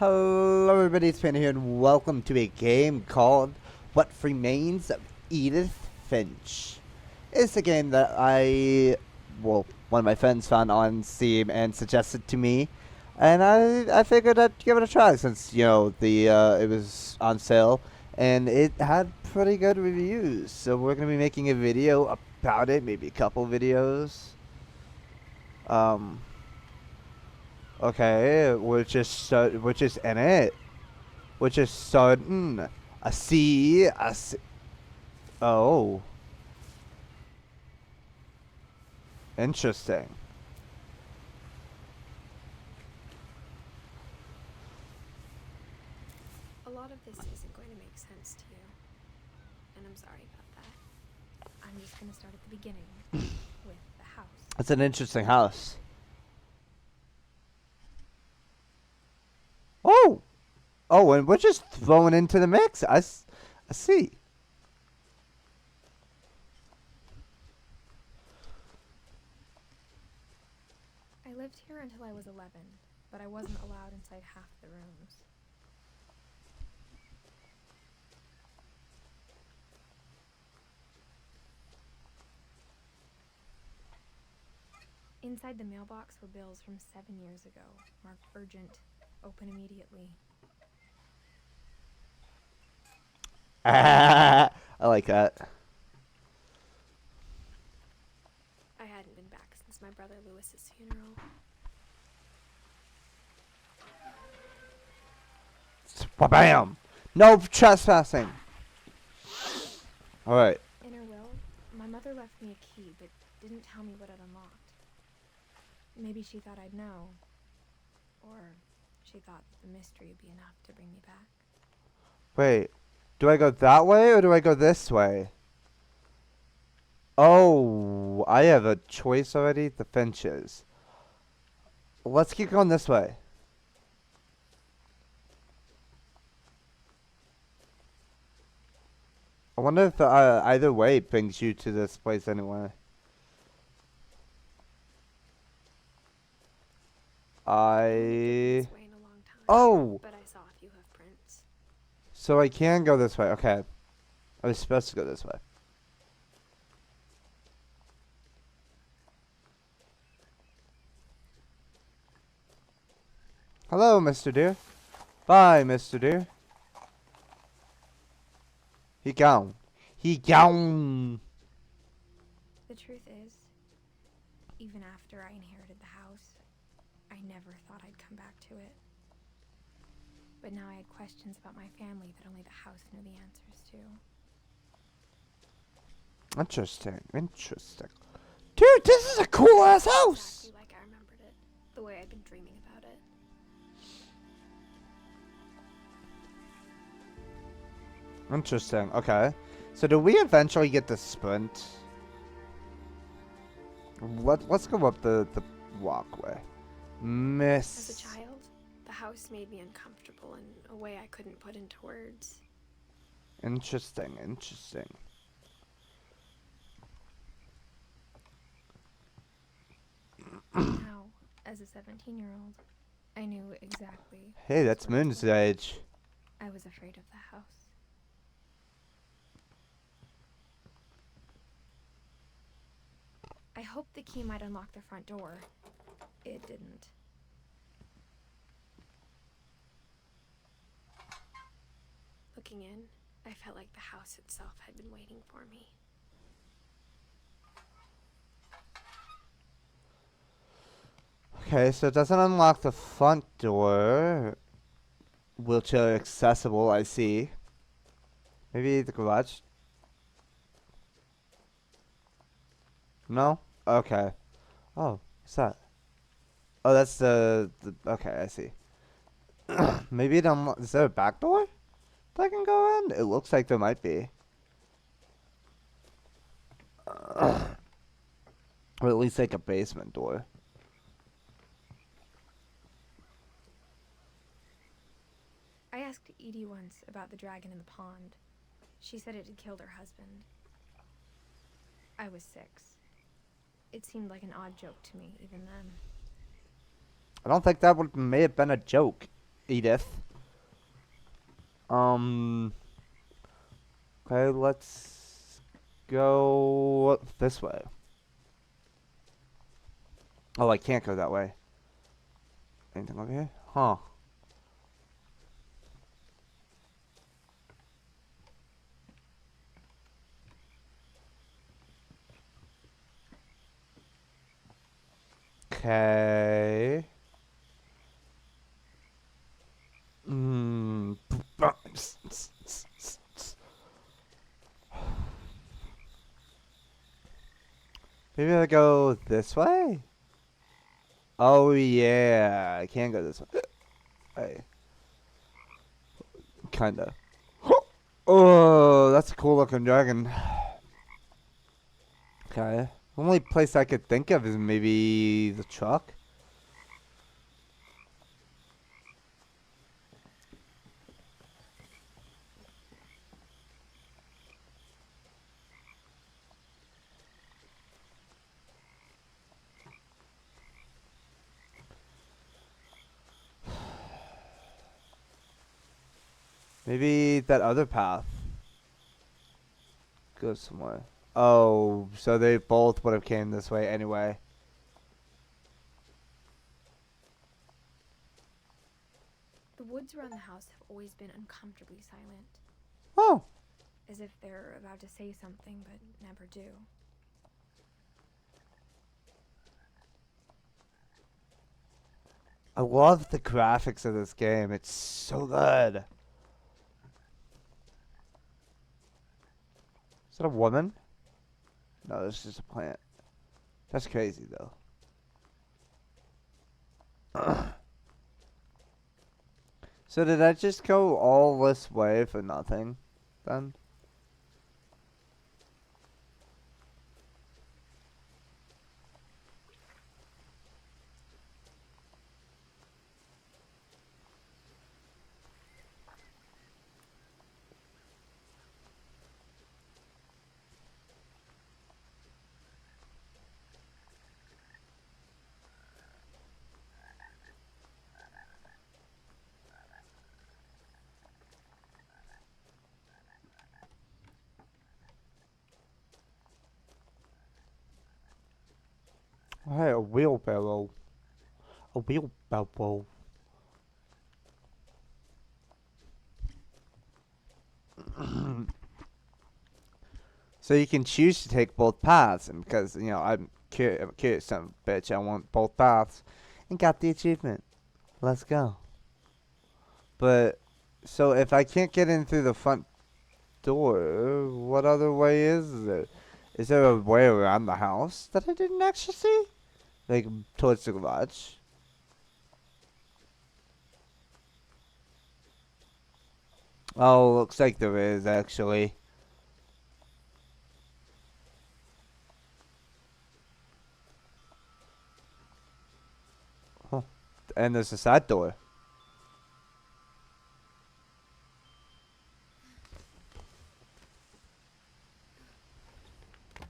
Hello everybody, it's Panda here and welcome to a game called What Remains of Edith Finch. It's a game that one of my friends found on Steam and suggested to me. And I figured I'd give it a try since, it was on sale and it had pretty good reviews. So we're going to be making a video about it, maybe a couple videos. Okay, which is in it? Which is sudden. A C. Oh. Interesting. A lot of this isn't going to make sense to you, and I'm sorry about that. I'm just going to start at the beginning with the house. It's an interesting house. Oh! Oh, and we're just thrown into the mix. I see. I lived here until I was 11, but I wasn't allowed inside half the rooms. Inside the mailbox were bills from 7 years ago, marked urgent, open immediately. I like that. I hadn't been back since my brother Lewis's funeral. Bam! No trespassing. All right. In her will, my mother left me a key, but didn't tell me what it unlocked. Maybe she thought I'd know. Or she thought the mystery would be enough to bring me back. Wait. Do I go that way or do I go this way? Oh, I have a choice already. The Finches. Let's keep going this way. I wonder if either way brings you to this place anyway. This way in a long time, Oh! but I saw a few hoof prints. So I can go this way. Okay. I was supposed to go this way. Hello, Mr. Deer. Bye, Mr. Deer. He gone. He gone. The truth is, even after I inherited the house, I never thought I'd come back to it. But now I had questions about my family that only the house knew the answers to. Interesting. Interesting. Dude, this is a cool ass house. Exactly like I remembered it, the way I'd been dreaming about it. Interesting. Okay. So do we eventually get the sprint? Let's go up the walkway. Miss. As a child, the house made me uncomfortable in a way I couldn't put into words. Interesting. Interesting. Now, as a 17-year-old, I knew exactly. Hey, that's Moon's age. I was afraid of the house. I hoped the key might unlock the front door. It didn't. Looking in, I felt like the house itself had been waiting for me. Okay, so it doesn't unlock the front door. Wheelchair accessible, I see. Maybe the garage? No? Okay. Oh, what's that? Oh, that's the okay, I see. Maybe it is there a back door that I can go in? It looks like there might be. Or at least like a basement door. I asked Edie once about the dragon in the pond. She said it had killed her husband. I was 6. It seemed like an odd joke to me, even then. I don't think that may have been a joke. Edith. Okay, let's go this way. Oh, I can't go that way. Anything over here? Huh. Okay. Hmm. Maybe I go this way? Oh yeah, I can go this way. Hey. Kinda. Oh, that's a cool looking dragon. Okay. The only place I could think of is maybe the truck. Maybe that other path goes somewhere. Oh, so they both would have came this way anyway. The woods around the house have always been uncomfortably silent, Oh. as if they're about to say something but never do. I love the graphics of this game. It's so good. Is that a woman? No, this is just a plant. That's crazy though. So did I just go all this way for nothing then? Hey, a wheelbarrow. A wheelbarrow. So you can choose to take both paths, and because you know I'm a curious son of a bitch, I want both paths, and got the achievement. Let's go. But so if I can't get in through the front door, what other way is there? Is there a way around the house that I didn't actually see? Like towards the garage? Oh, looks like there is actually. Huh. And there's a side door.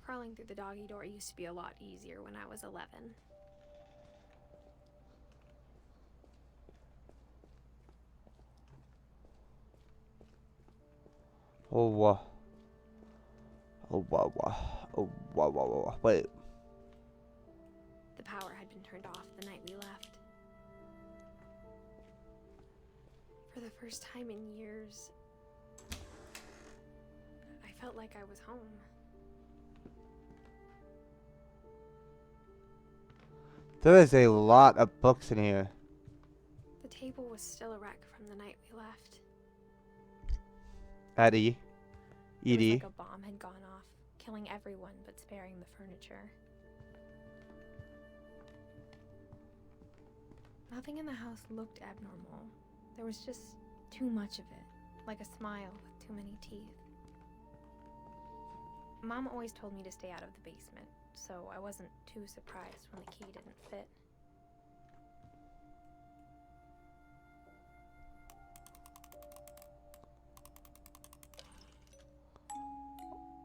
Crawling through the doggy door used to be a lot easier when I was 11. Oh, oh, wow, wow. Oh, wow, wow, wow. Wait. The power had been turned off the night we left. For the first time in years, I felt like I was home. There is a lot of books in here. The table was still a wreck from the night we left. Eddie. It was Edie. like a bomb had gone off, killing everyone but sparing the furniture. Nothing in the house looked abnormal. There was just too much of it, like a smile with too many teeth. Mom always told me to stay out of the basement, so I wasn't too surprised when the key didn't fit.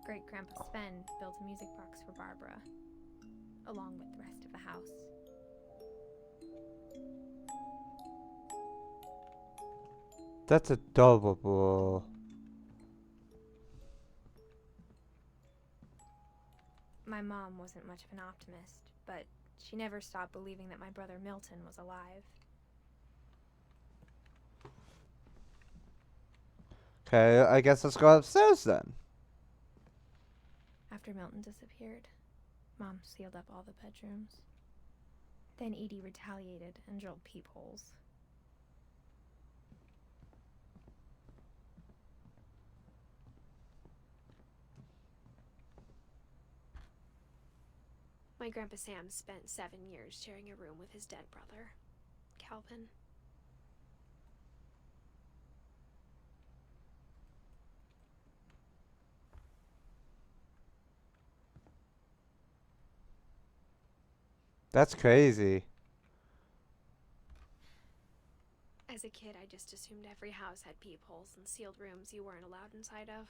Great-Grandpa Sven built a music box for Barbara, along with the rest of the house. That's adorable. My mom wasn't much of an optimist, but she never stopped believing that my brother Milton was alive. Okay, I guess let's go upstairs then. After Milton disappeared, Mom sealed up all the bedrooms. Then Edie retaliated and drilled peepholes. My Grandpa Sam spent 7 years sharing a room with his dead brother, Calvin. That's crazy. As a kid, I just assumed every house had peepholes and sealed rooms you weren't allowed inside of.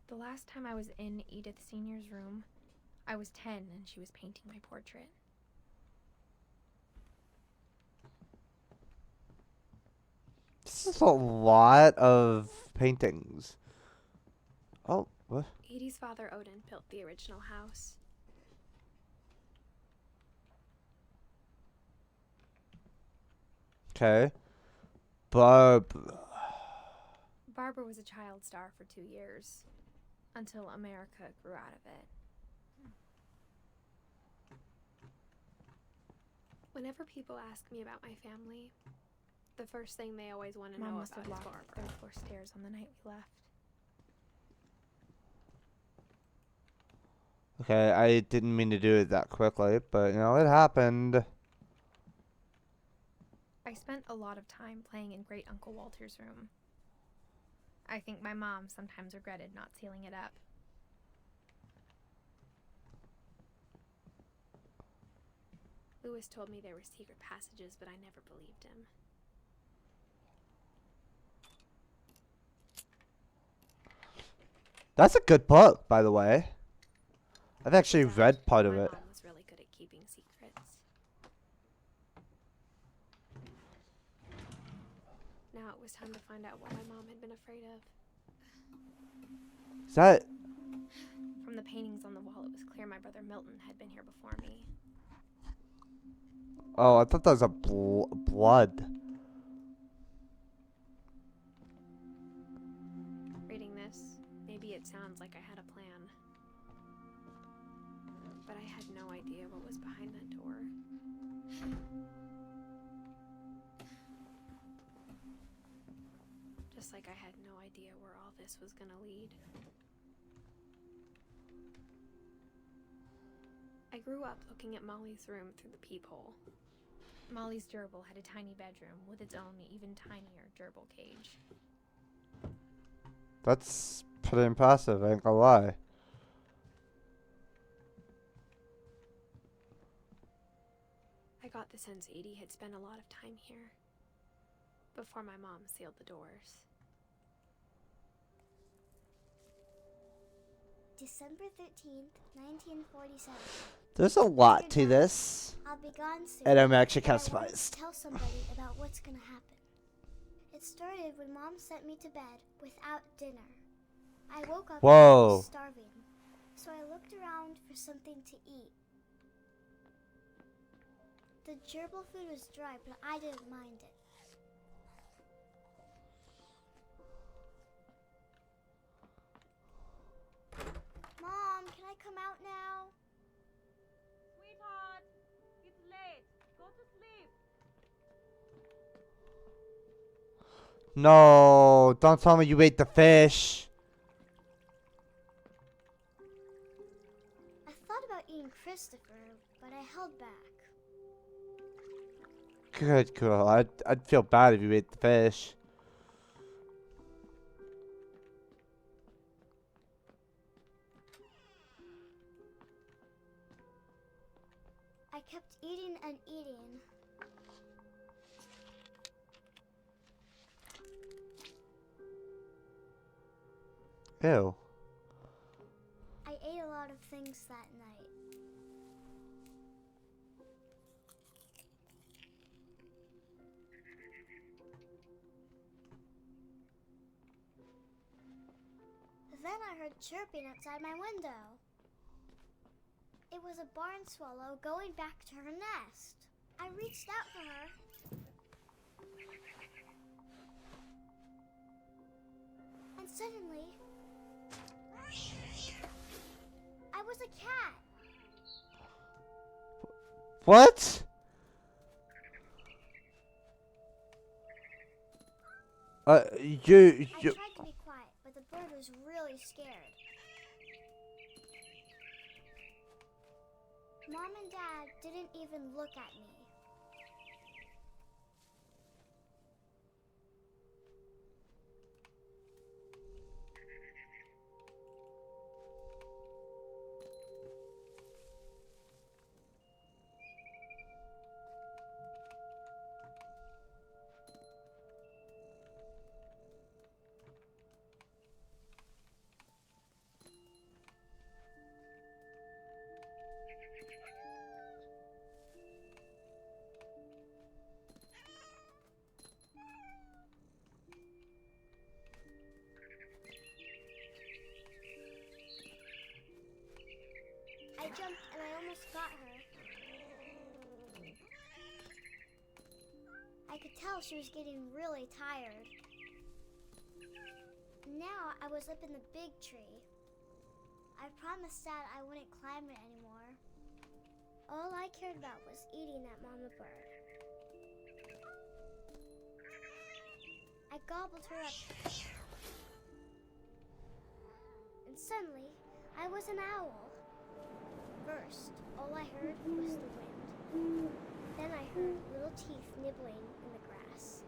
The last time I was in Edith Sr.'s room, I was 10 and she was painting my portrait. This is a lot of paintings. Oh, what? Edie's father, Odin, built the original house. Okay. Barbara. Barbara was a child star for 2 years, until America grew out of it. Whenever people ask me about my family, the first thing they always want to know about is Barbara. Third floor stairs on the night we left. Okay, I didn't mean to do it that quickly, but you know, it happened. I spent a lot of time playing in Great Uncle Walter's room. I think my mom sometimes regretted not sealing it up. Lewis told me there were secret passages, but I never believed him. That's a good book, by the way. I've actually read part of My it. mom was really good at keeping secrets. Now it was time to find out what my mom had been afraid of. Is that? From the paintings on the wall, it was clear my brother Milton had been here before me. Oh, I thought that was a blood. Reading this, maybe it sounds like I had a plan. But I had no idea what was behind that door. Just like I had no idea where all this was gonna lead. I grew up looking at Molly's room through the peephole. Molly's gerbil had a tiny bedroom with its own even tinier gerbil cage. That's pretty impressive, I ain't gonna lie. I got the sense Edie had spent a lot of time here, before my mom sealed the doors. December 13th, 1947. There's a lot to this, I'll be gone soon. and I'm actually kind but of I wanted to surprised. tell somebody about what's gonna happen. It started when Mom sent me to bed without dinner. I woke up and I Whoa. was starving, so I looked around for something to eat. The gerbil food was dry, but I didn't mind it. Mom, can I come out now? Sweetheart, it's late. Go to sleep. No, don't tell me you ate the fish. I thought about eating Christopher, but I held back. Good girl. I'd feel bad if you ate the fish. I kept eating and eating. Ew. I ate a rabbits that night. Then I heard chirping outside my window. It was a barn swallow going back to her nest. I reached out for her. And suddenly, I was a cat. What? You. I tried to be quiet, but the bird was really scared. Mom and Dad didn't even look at me. I jumped and I almost got her. I could tell she was getting really tired. Now I was up in the big tree. I promised Dad I wouldn't climb it anymore. All I cared about was eating that mama bird. I gobbled her up. And suddenly, I was an owl. First, all I heard was the wind. Then I heard little teeth nibbling in the grass.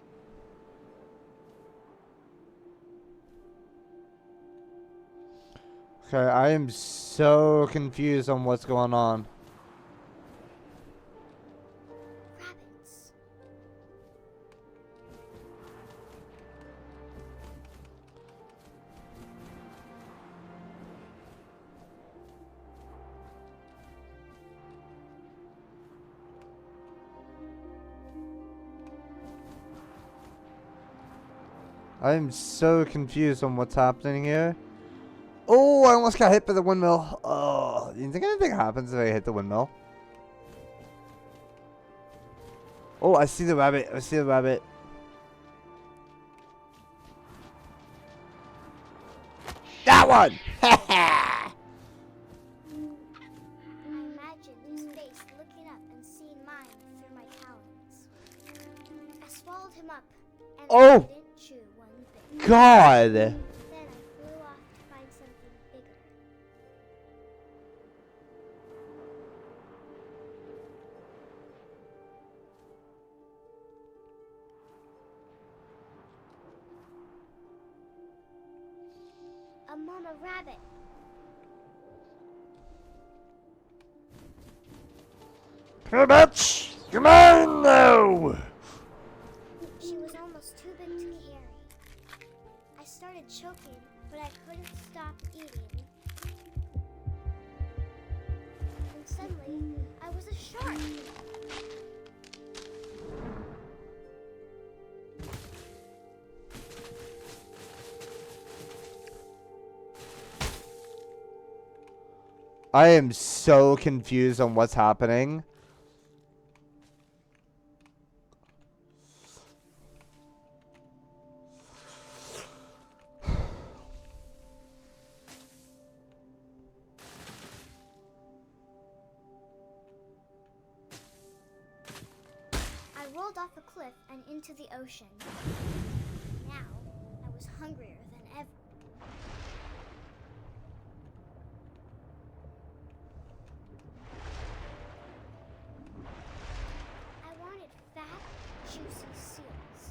Okay, I am so confused on what's going on. Rabbits. I am so confused on what's happening here. Oh, I almost got hit by the windmill. Oh, you think anything happens if I hit the windmill? Oh, I see the rabbit. I see the rabbit. That one! I imagined his face looking up and seeing mine through my talons. I swallowed him up and Oh! I didn't chew one bit. God! Then I flew off to find something bigger. A mama rabbit. Come bitch! Come on now! She was almost too big to carry. I started choking, but I couldn't stop eating. And suddenly, I was a shark. I am so confused on what's happening. I rolled off a cliff and into the ocean. Now, I was hungrier than ever. I wanted fat, juicy seals.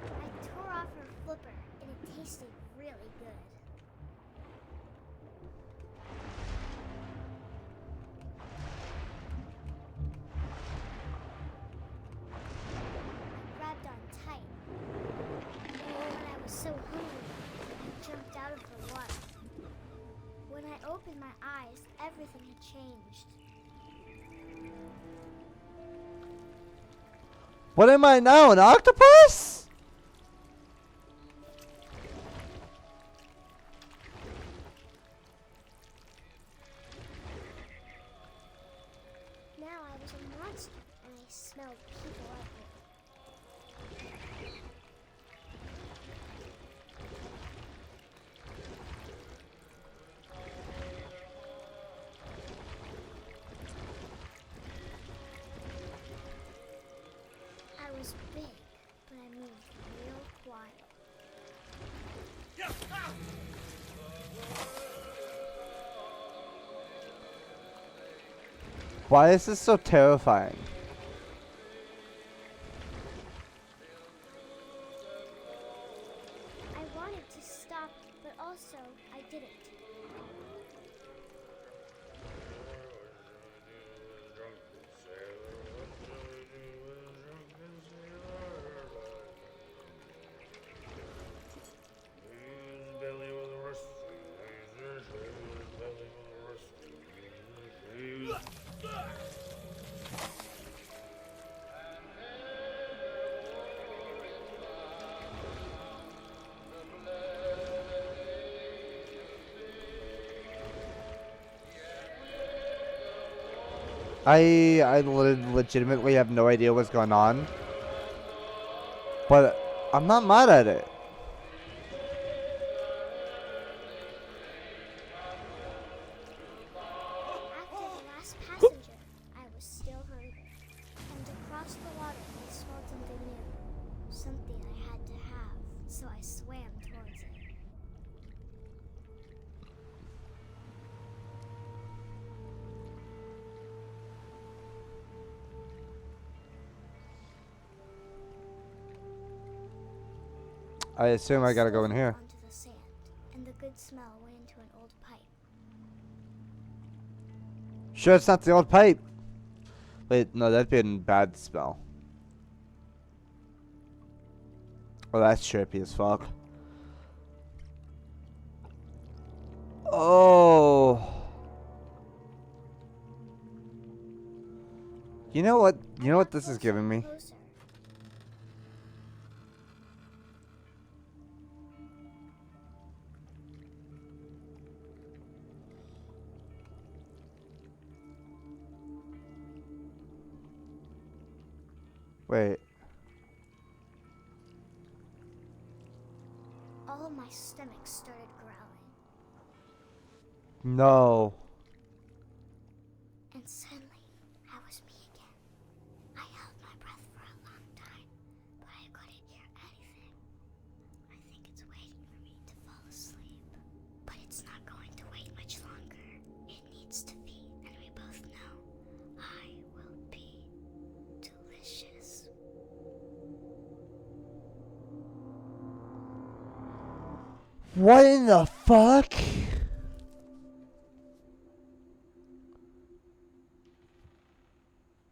I tore off her flipper, and it tasted really good. I grabbed on tight. Oh, and I was so hungry. opened my eyes, everything had changed. What am I now, an octopus? Now I was a monster, and I smelled people everywhere. I was big, but I moved real quiet. Why is this so terrifying? I wanted to stop, but also I didn't. I legitimately have no idea what's going on, but I'm not mad at it. After the last passenger, I was still hungry. And across the water, I saw something new. Something I had to have, so I swam towards it. I assume I gotta go in here. Onto the sand, and the good smell went into an old pipe. Sure, it's not the old pipe. Wait, no, that'd be a bad smell. Oh, that's trippy as fuck. Oh. You know what? You know what this is giving me? Closer. Wait. All of my stomach started growling, No. and suddenly I was me again. I held my breath for a long time, but I couldn't hear anything. I think it's waiting for me to fall asleep, but it's not going to wait much longer. It needs to be, and we both know I will be delicious. What in the fuck?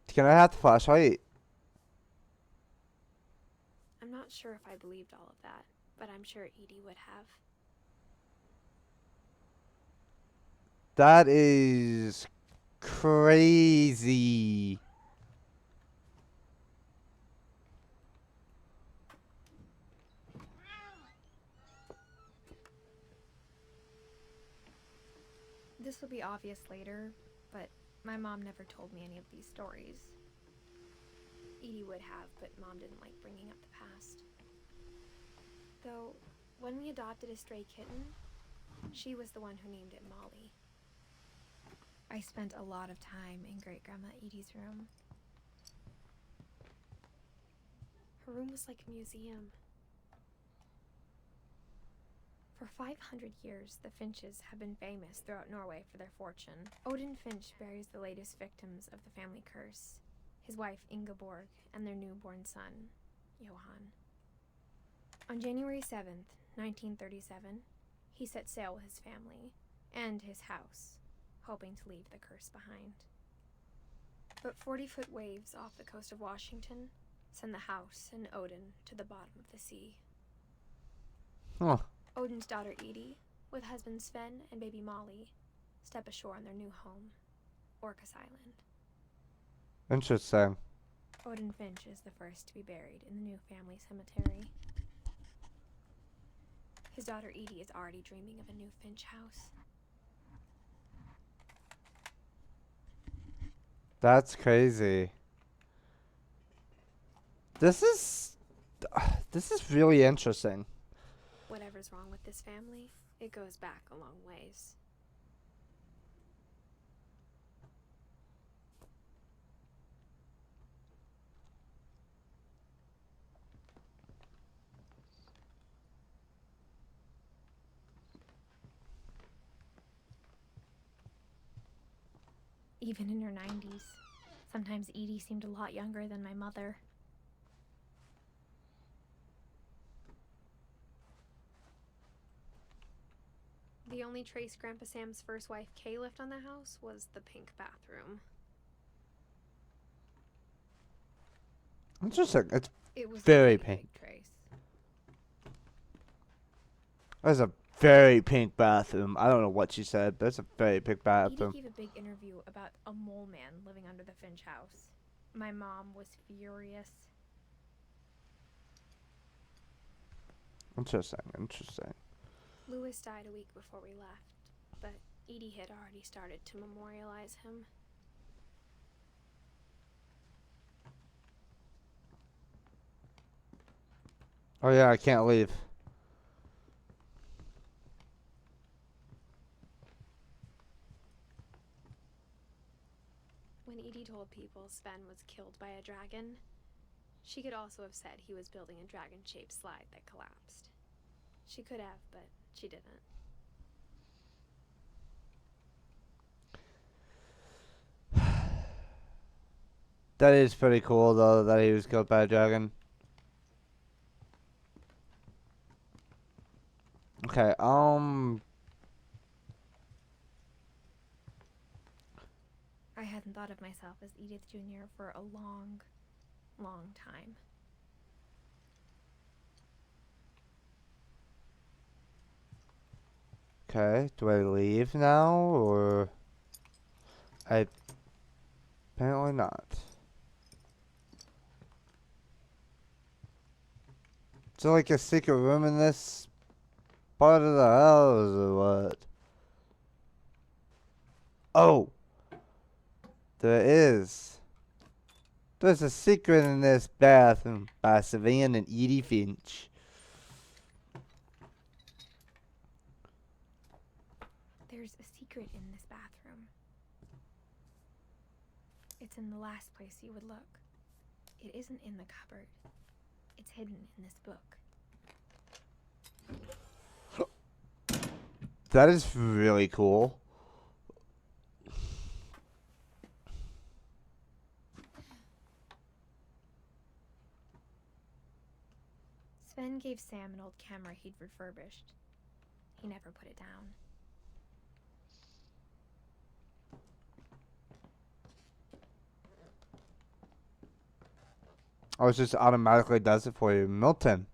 Can I have the flashlight? I'm not sure if I believed all of that, but I'm sure Edie would have. That is crazy. This will be obvious later, but my mom never told me any of these stories. Edie would have, but Mom didn't like bringing up the past. Though, when we adopted a stray kitten, she was the one who named it Molly. I spent a lot of time in Great-Grandma Edie's room. Her room was like a museum. For 500 years, the Finches have been famous throughout Norway for their fortune. Odin Finch buries the latest victims of the family curse, his wife Ingeborg and their newborn son, Johan. On January 7th, 1937, he set sail with his family and his house, hoping to leave the curse behind. But 40-foot waves off the coast of Washington send the house and Odin to the bottom of the sea. Huh. Odin's daughter Edie, with husband Sven and baby Molly, step ashore on their new home, Orcas Island. Interesting. Odin Finch is the first to be buried in the new family cemetery. His daughter Edie is already dreaming of a new Finch house. That's crazy. This is really interesting. Whatever's wrong with this family, it goes back a long ways. Even in her 90s, sometimes Edie seemed a lot younger than my mother. The only trace Grandpa Sam's first wife Kay left on the house was the pink bathroom. Interesting. It was very a big pink. trace. There's a very pink bathroom. I don't know what she said, but it's a very pink Edie bathroom. gave a big interview about a mole man living under the Finch house. My mom was furious. Interesting. Lewis died a week before we left, but Edie had already started to memorialize him. Oh yeah, I can't leave. When Edie told people Sven was killed by a dragon, she could also have said he was building a dragon-shaped slide that collapsed. She could have, but she didn't. That is pretty cool though that he was killed by a dragon. Okay, I hadn't thought of myself as Edith Jr. for a long, long time. Okay, do I leave now or apparently not. Is there like a secret room in this part of the house or what? Oh! There is. There's a secret in this bathroom by Savannah and Edie Finch. There's a secret in this bathroom. It's in the last place you would look. It isn't in the cupboard. It's hidden in this book. That is really cool. Sven gave Sam an old camera he'd refurbished. He never put it down. Oh, it just automatically does it for you. Milton.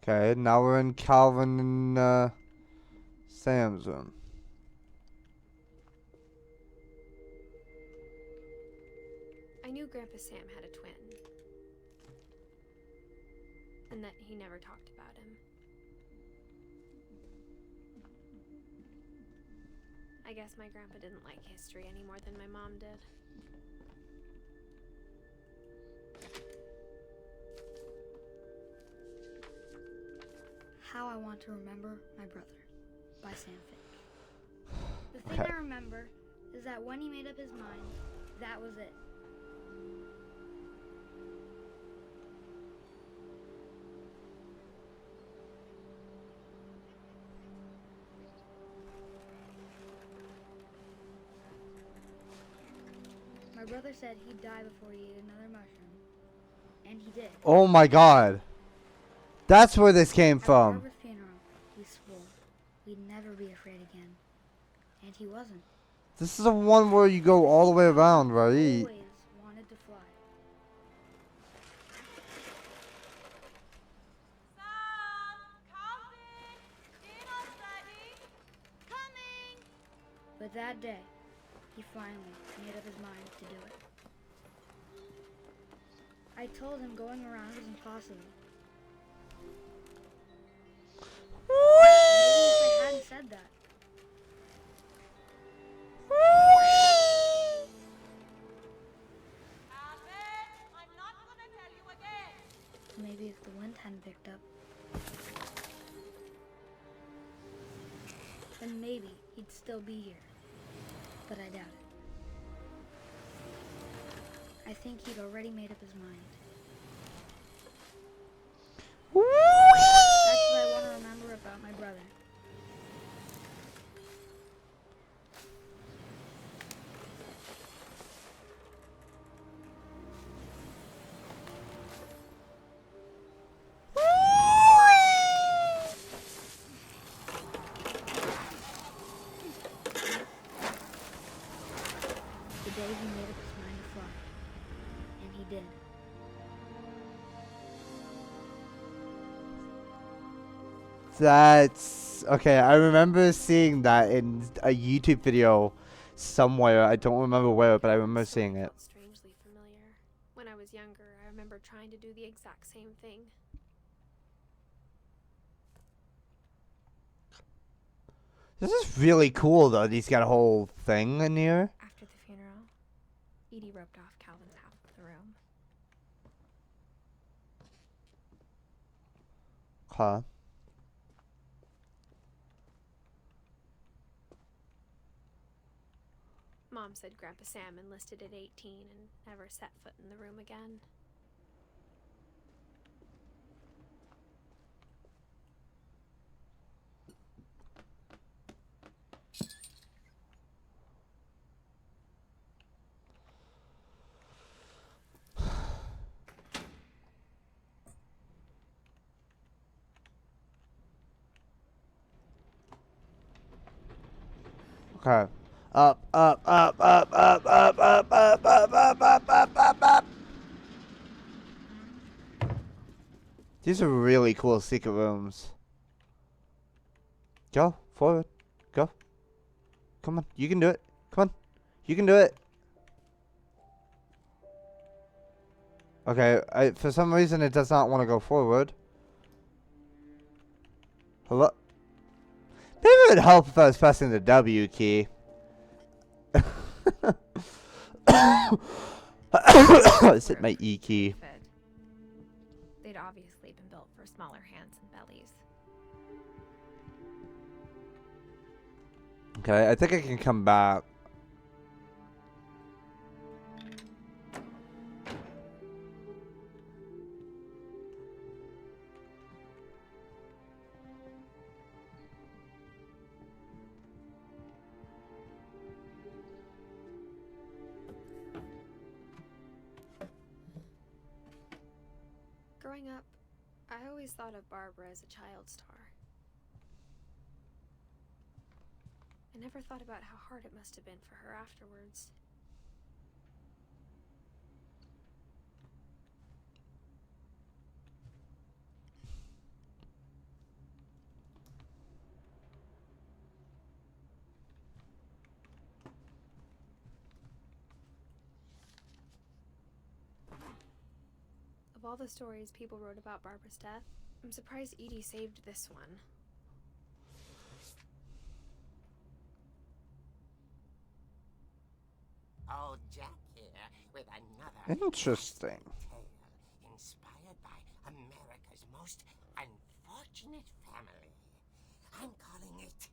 Okay, now we're in Calvin and Sam's room. I knew Grandpa Sam had a twin. And that he never talked about him. I guess my grandpa didn't like history any more than my mom did. How I Want to Remember My Brother by Sam Finch. The thing Okay. I remember is that when he made up his mind, that was it. My brother said he'd die before he ate another mushroom. And he did. Oh my god. That's where this came At from. Barbara's funeral, he swore he'd never be afraid again. And he wasn't. This is the one where you go all the way around, right? Always wanted to fly. But that day, he finally made up his mind to do it. I told him going around was impossible. Maybe if I hadn't said that. Alvin, I'm not gonna tell you again. Maybe if the wind hadn't picked up, then maybe he'd still be here. But I doubt it. I think he'd already made up his mind. That's what I want to remember about my brother. The day he made up his mind to fly. And he did. That's okay. I remember seeing that in a YouTube video somewhere. I don't remember where, but I remember seeing it. Felt strangely familiar. When I was younger, I remember trying to do the exact same thing. This is really cool, though. He's got a whole thing in here. After the funeral, Edie roped off Calvin's half of the room. Huh. Mom said Grandpa Sam enlisted at 18 and never set foot in the room again. Okay. Up, up, up, up, up, up, up, up, up, up, up, up, up, up. These are really cool secret rooms. Go forward. Go. Come on. You can do it. Come on. You can do it. Okay. For some reason, it does not want to go forward. Hello? Maybe it would help if I was pressing the W key. Is it my E key? Fit. They'd obviously been built for smaller hands and bellies. Okay, I think I can come back. Growing up, I always thought of Barbara as a child star. I never thought about how hard it must have been for her afterwards. Of all the stories people wrote about Barbara's death, I'm surprised Edie saved this one. Old Jack here with another Interesting. tale inspired by America's most unfortunate family. I'm calling it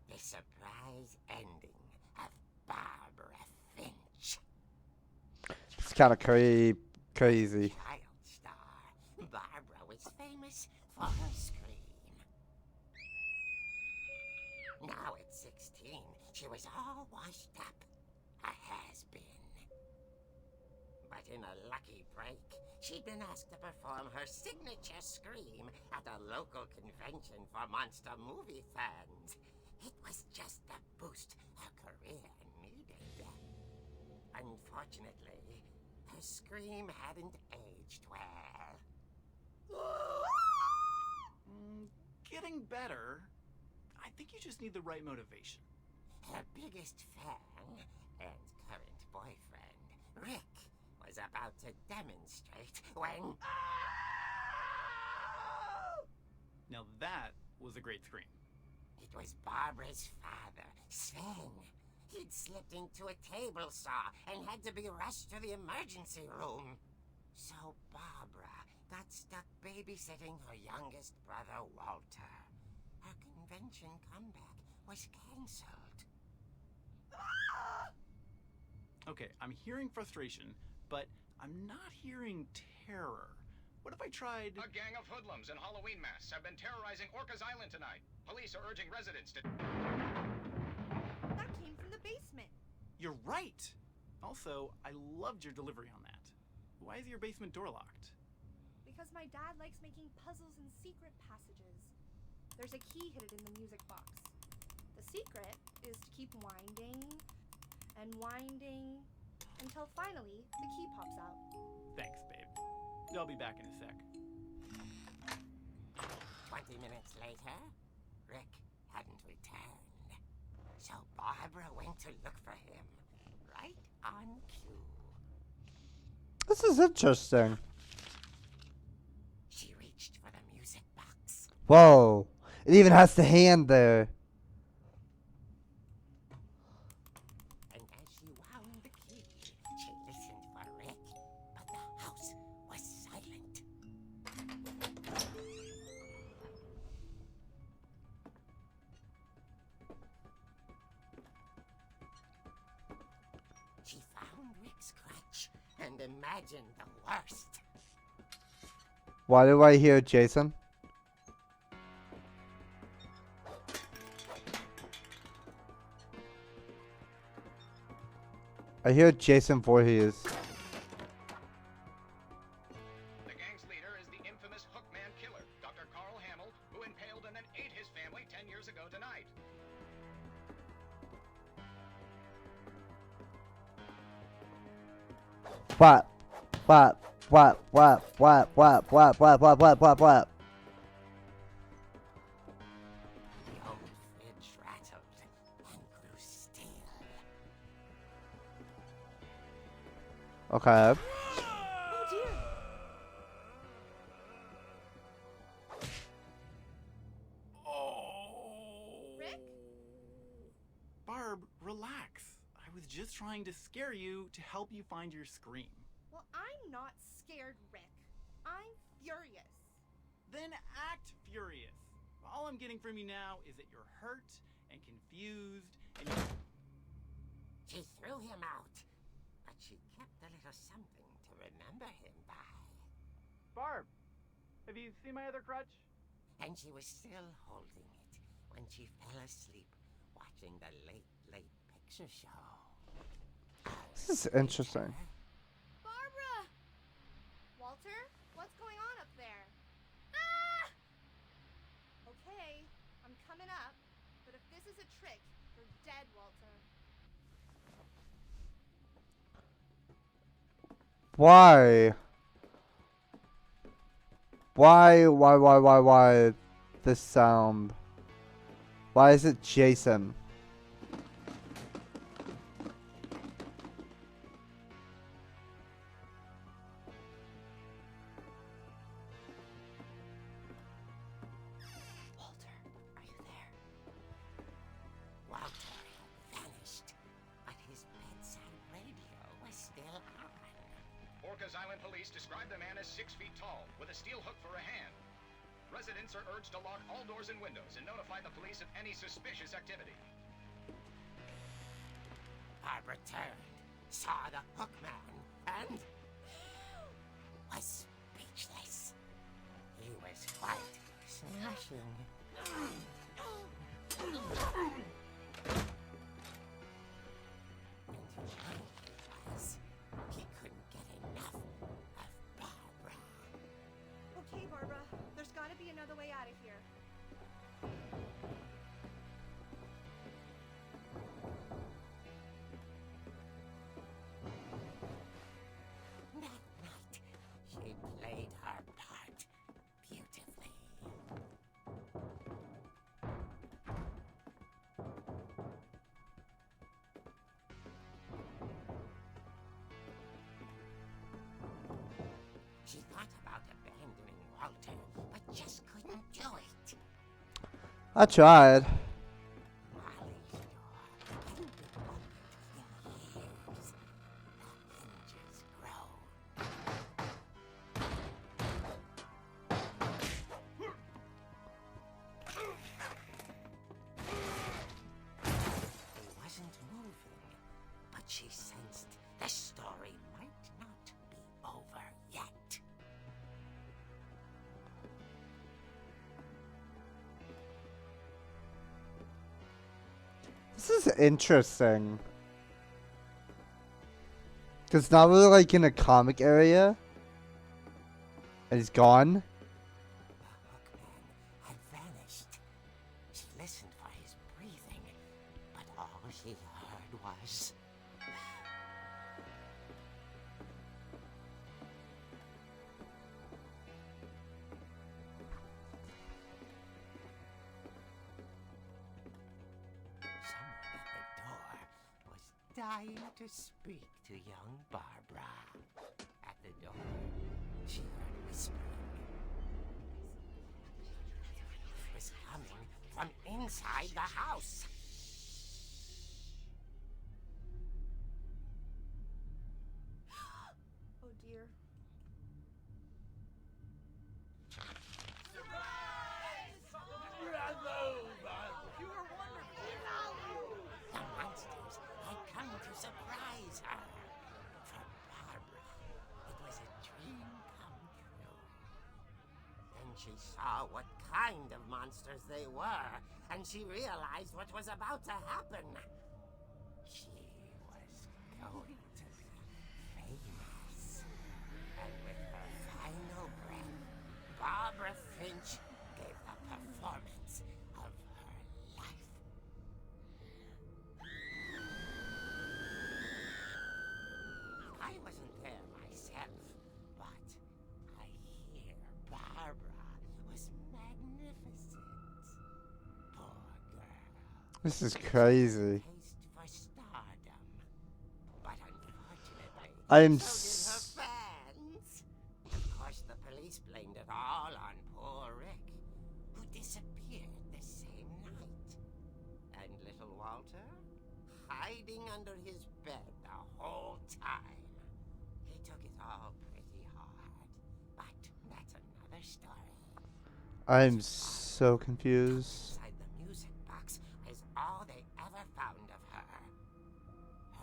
The Surprise Ending of Barbara Finch. It's kind of crazy. Child star, Barbara was famous for her scream. Now at 16, she was all washed up. A has-been. But in a lucky break, she'd been asked to perform her signature scream at a local convention for monster movie fans. It was just the boost her career needed. Unfortunately, her scream hadn't aged well. Getting better. I think you just need the right motivation. her biggest fan and current boyfriend, Rick, was about to demonstrate when... Now that was a great scream. It was Barbara's father, Sven. He'd slipped into a table saw and had to be rushed to the emergency room. So Barbara got stuck babysitting her youngest brother, Walter. Her convention comeback was cancelled. Okay, I'm hearing frustration, but I'm not hearing terror. What if I tried... A gang of hoodlums in Halloween masks have been terrorizing Orcas Island tonight. Police are urging residents to... That came from the basement. You're right! Also, I loved your delivery on that. Why is your basement door locked? Because my dad likes making puzzles and secret passages. There's a key hidden in the music box. The secret is to keep winding and winding until finally the key pops out. Thanks, babe. I'll be back in a sec. 20 minutes later, Rick hadn't returned. So Barbara went to look for him, right on cue. This is interesting. She reached for the music box. Whoa. It even has the hand there. And as she wound the key, she listened for Rick, but the house was silent. She found Rick's crutch and imagined the worst. Why do I hear Jason? I hear Jason Voorhees. The gang's leader is the infamous Hookman killer, Dr. Carl Hamill, who impaled and then ate his family 10 years ago tonight. What? What? What? What? What? What? What? What? What? What? What? What? The old fridge rattled and grew still. Okay. Oh dear! Rick? Barb, relax. I was just trying to scare you to help you find your scream. Well, I'm not scared, Rick. I'm furious. Then act furious. All I'm getting from you now is that you're hurt and confused and you... She threw him out, but she kept a little something to remember him by. Barb, have you seen my other crutch? And she was still holding it when she fell asleep watching the late picture show. This is interesting. Barbara! Walter, what's going on up there? Ah! Okay, I'm coming up, but if this is a trick, you're dead, Walter. Why? Why this sound? Why is it Jason? Walter, are you there? Walter had vanished, but his bedside radio was still on. Orcas Island police describe the man as 6 feet tall, with a steel hook for a hand. Residents are urged to lock all doors and windows and notify the police of any suspicious activity. Barbara turned, saw the Hookman, and was speechless. He was quite smashing. And he was. He couldn't get enough of Barbara. Okay, Barbara, there's gotta be another way out of here. That night, she played her part beautifully. I tried. Molly's door hadn't been opened in years. The hinges grow. He wasn't moving, but she sensed the story might not be over yet. This is interesting. Cause now we're like in a comic area. And he's gone. The hookman had vanished. She listened for his breathing, but all she heard was... Someone at the door was dying to speak to young Barbara. At the door, she heard whispering. It was coming from inside the house. Oh dear. The monsters had come to surprise her. For Barbara, it was a dream come true. Then she saw what kind of monsters they were, and she realized what was about to happen. She was going to be famous. And with her final breath, Barbara Finch gave the performance of her life. I wasn't there myself, but I hear Barbara was magnificent. Poor girl. This is crazy. Taste for stardom. But unfortunately, I'm so did her fans. Of course, the police blamed it all on poor Rick, who disappeared the same night. And little Walter, hiding under his bed the whole time. He took it all pretty hard, but that's another story. I'm so confused. Inside the music box is all they ever found of her.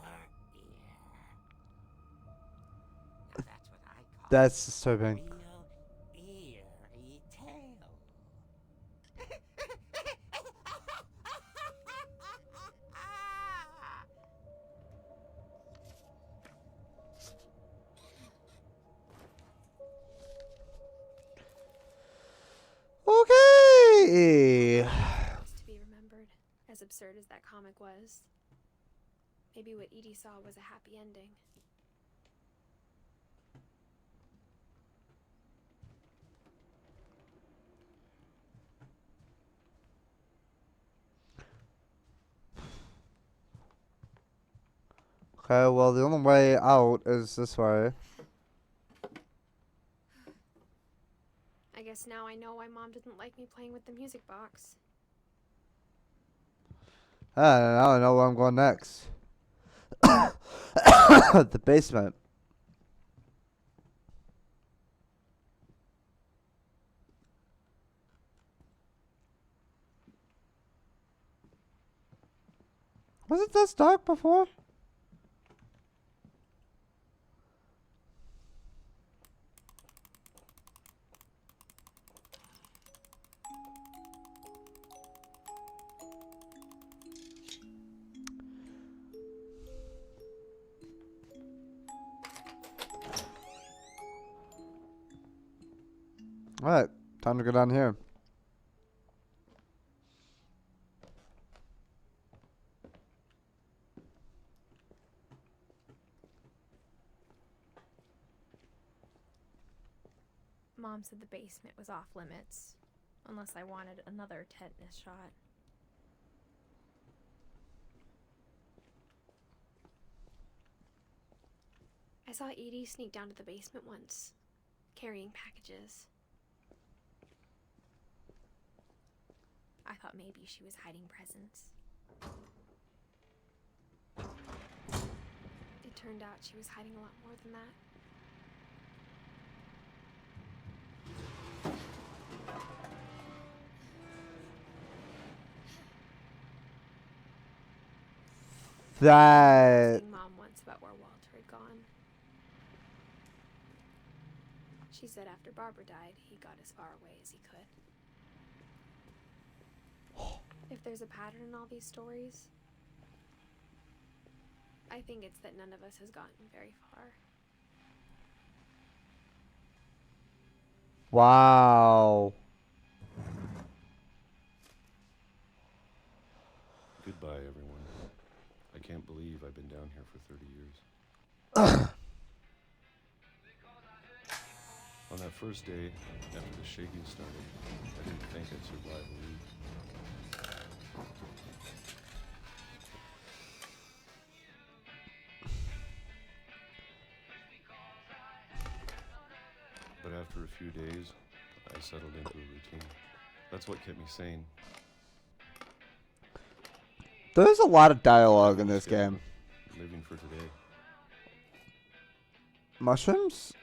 Her ear. Now that's what I call That's a disturbing. real eerie tale. Okay. Is to be remembered, as absurd as that comic was. Maybe what Edie saw was a happy ending. Okay, well, the only way out is this way. I guess now I know why Mom didn't like me playing with the music box. I don't know where I'm going next. The basement. Was it this dark before? Alright, time to go down here. Mom said the basement was off limits, unless I wanted another tetanus shot. I saw Edie sneak down to the basement once, carrying packages. I thought maybe she was hiding presents. It turned out she was hiding a lot more than that. That. Asking Mom once about where Walter had gone. She said after Barbara died, he got as far away as he could. If there's a pattern in all these stories, I think it's that none of us has gotten very far. Wow. Goodbye, everyone. I can't believe I've been down here for 30 years. On that first day, after the shaking started, I didn't think I'd survive a week. But after a few days, I settled into a routine. That's what kept me sane. There's a lot of dialogue in this game. Living for today. Mushrooms?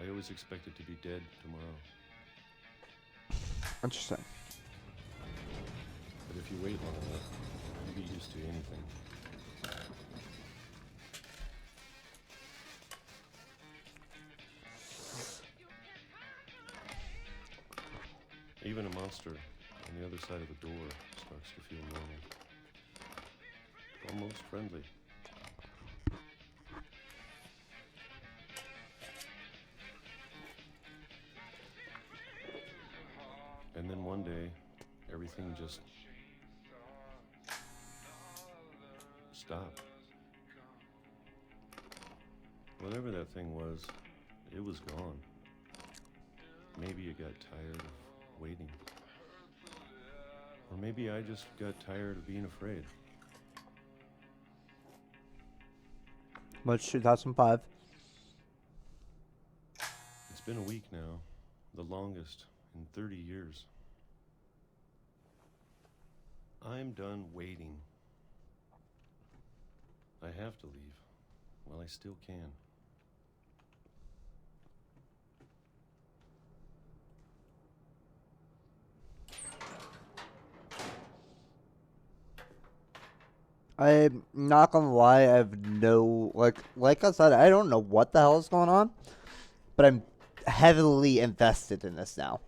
I always expected to be dead tomorrow. Interesting. But if you wait long enough, you get used to anything. Even a monster on the other side of the door starts to feel normal. Almost friendly. And then one day, everything just stopped. Whatever that thing was, it was gone. Maybe it got tired of waiting. Or maybe I just got tired of being afraid. March 2005. It's been a week now, the longest in 30 years. I'm done waiting. I have to leave while I still can. I'm not gonna lie, I have no like I said, I don't know what the hell is going on, but I'm heavily invested in this now.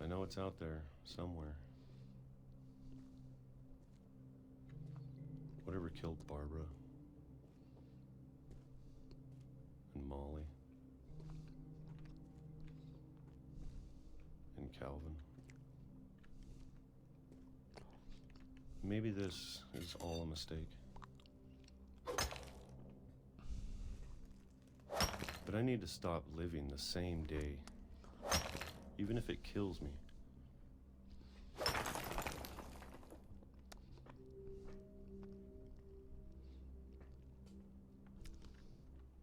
I know it's out there somewhere. Whatever killed Barbara and Molly and Calvin. Maybe this is all a mistake. But I need to stop living the same day, even if it kills me.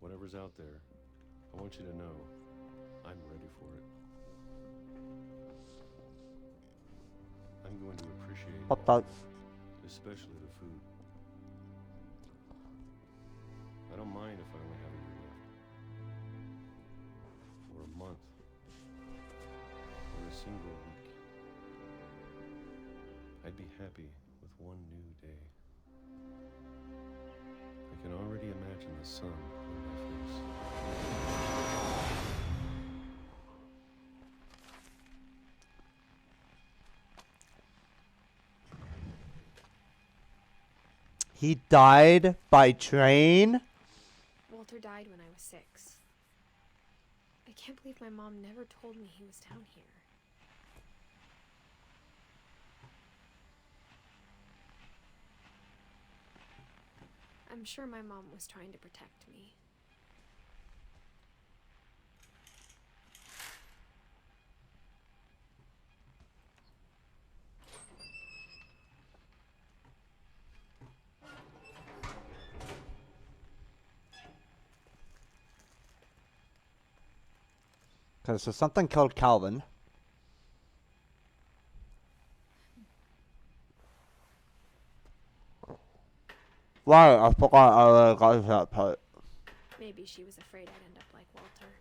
Whatever's out there, I want you to know I'm ready for it. I'm going to appreciate Pop tarts. especially the food. I don't mind if I only have a year left. Or a month. Or a single week. I'd be happy with one new day. I can already imagine the sun on my face. He died by train? Walter died when I was 6. I can't believe my mom never told me he was down here. I'm sure my mom was trying to protect me. Because there's something called Calvin. Right, I forgot I got that part. Maybe she was afraid I'd end up like Walter.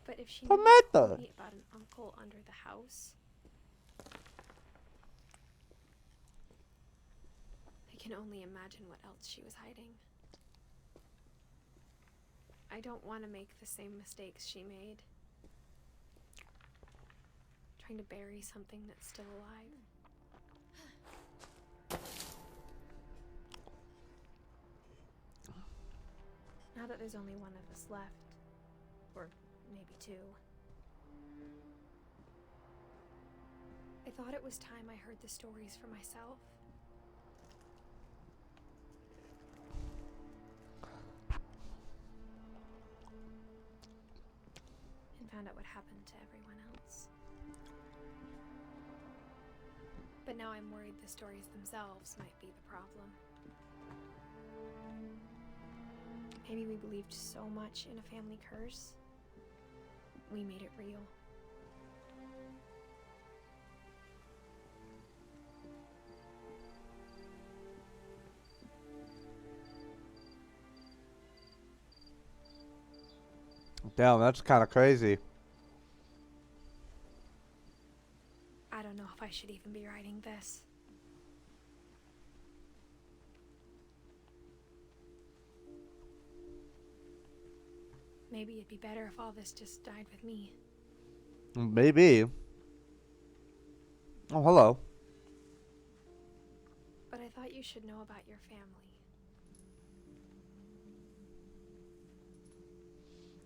But if she knew Panda. me about an uncle under the house, I can only imagine what else she was hiding. I don't want to make the same mistakes she made. Trying to bury something that's still alive. Now that there's only one of us left, or maybe two, I thought it was time I heard the stories for myself. And found out what happened to everyone else. But now I'm worried the stories themselves might be the problem. Maybe we believed so much in a family curse, we made it real. Damn, that's kind of crazy. I don't know if I should even be writing this. Maybe it'd be better if all this just died with me. Maybe. Oh, hello. But I thought you should know about your family.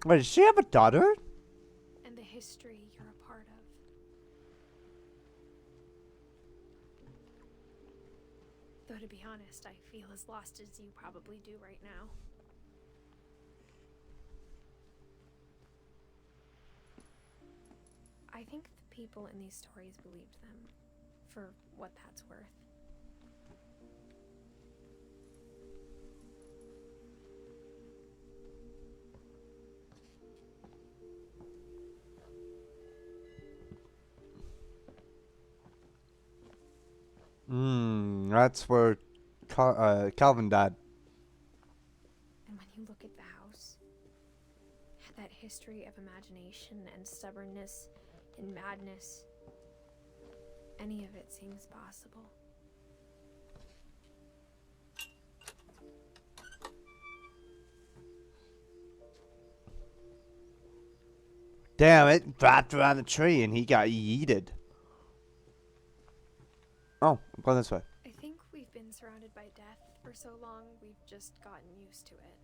Wait, does she have a daughter? And the history you're a part of. Though to be honest, I feel as lost as you probably do right now. I think the people in these stories believed them, for what that's worth. That's where Calvin died. And when you look at the house, that history of imagination and stubbornness and madness, any of it seems possible. Damn, it wrapped around the tree and he got yeeted. Oh, I'm going this way. I think we've been surrounded by death for so long, we've just gotten used to it.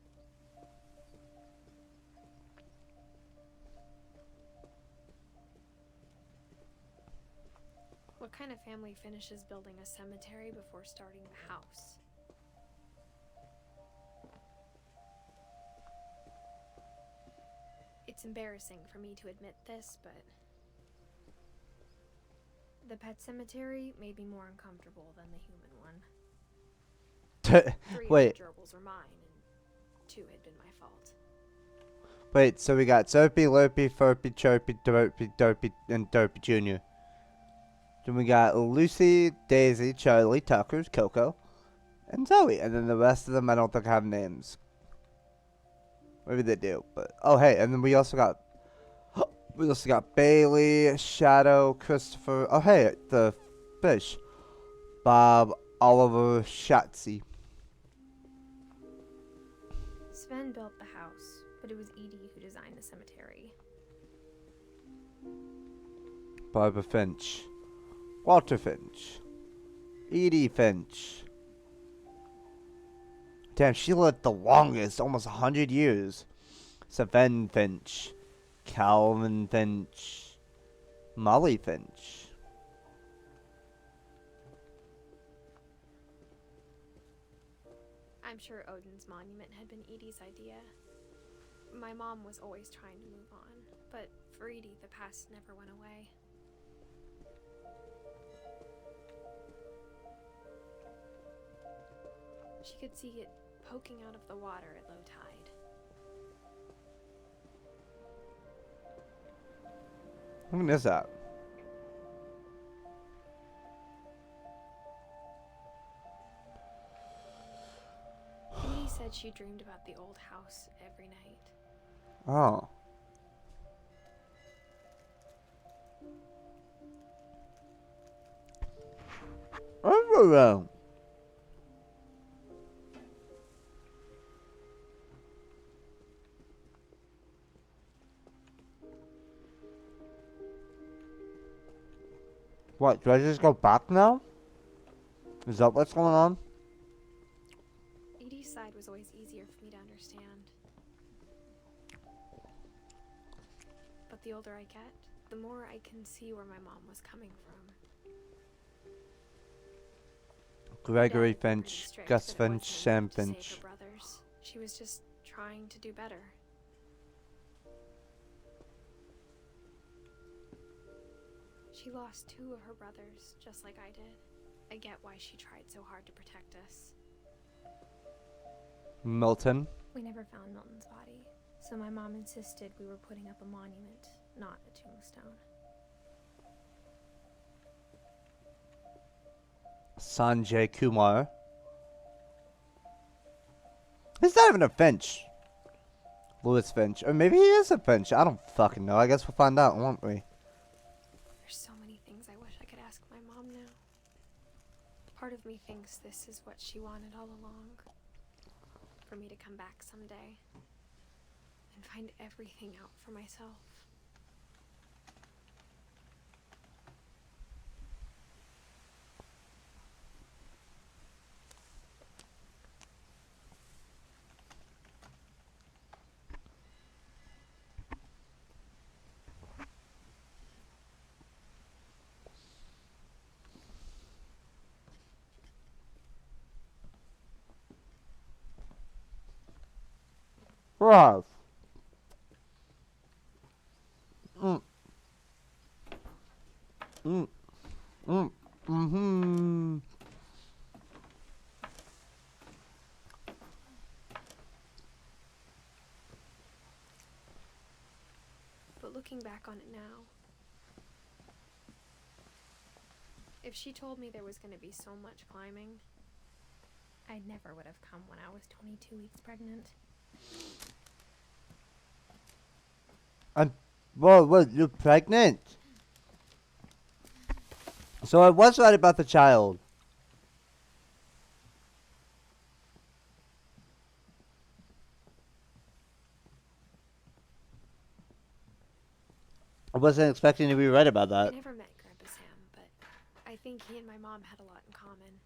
What kind of family finishes building a cemetery before starting the house? It's embarrassing for me to admit this, but the pet cemetery made me more uncomfortable than the human one. 3 Wait, of the gerbils were mine, and 2 had been my fault. wait, so we got Soapy, Lopey, Furpy, Chirpy, Dopey, Dopey, and Dopey Jr. Then we got Lucy, Daisy, Charlie, Tucker, Coco, and Zoe. And then the rest of them I don't think have names. Maybe they do, but oh hey, and then we also got Bailey, Shadow, Christopher. Oh hey, the fish, Bob, Oliver, Shatsy. Sven built the house, but it was Edie who designed the cemetery. Barbara Finch, Walter Finch, Edie Finch. Damn, she lived the longest, almost 100 years. Sven Finch, Calvin Finch, Molly Finch. I'm sure Odin's monument had been Edie's idea. My mom was always trying to move on, but for Edie, the past never went away. She could see it poking out of the water at low tide. Who is that? Edie said she dreamed about the old house every night. Oh. Overall. What, do I just go back now? Is that what's going on? Edie's side was always easier for me to understand. But the older I get, the more I can see where my mom was coming from. Gregory Dad was pretty Finch, strict, Gus but it Finch, wasn't Sam enough to save Finch. her brothers. She was just trying to do better. She lost 2 of her brothers, just like I did. I get why she tried so hard to protect us. Milton. We never found Milton's body, so my mom insisted we were putting up a monument, not a tombstone. Sanjay Kumar. He's not even a Finch. Louis Finch. Or maybe he is a Finch. I don't fucking know. I guess we'll find out, won't we? There's so many things I wish I could ask my mom now. Part of me thinks this is what she wanted all along. For me to come back someday and find everything out for myself. Rough. Mm-hmm. But looking back on it now, if she told me there was going to be so much climbing, I never would have come when I was 22 weeks pregnant. Whoa, what? You're pregnant? So I was right about the child. I wasn't expecting to be right about I that. never met Grandpa Sam, but I think he and my mom had a lot in common.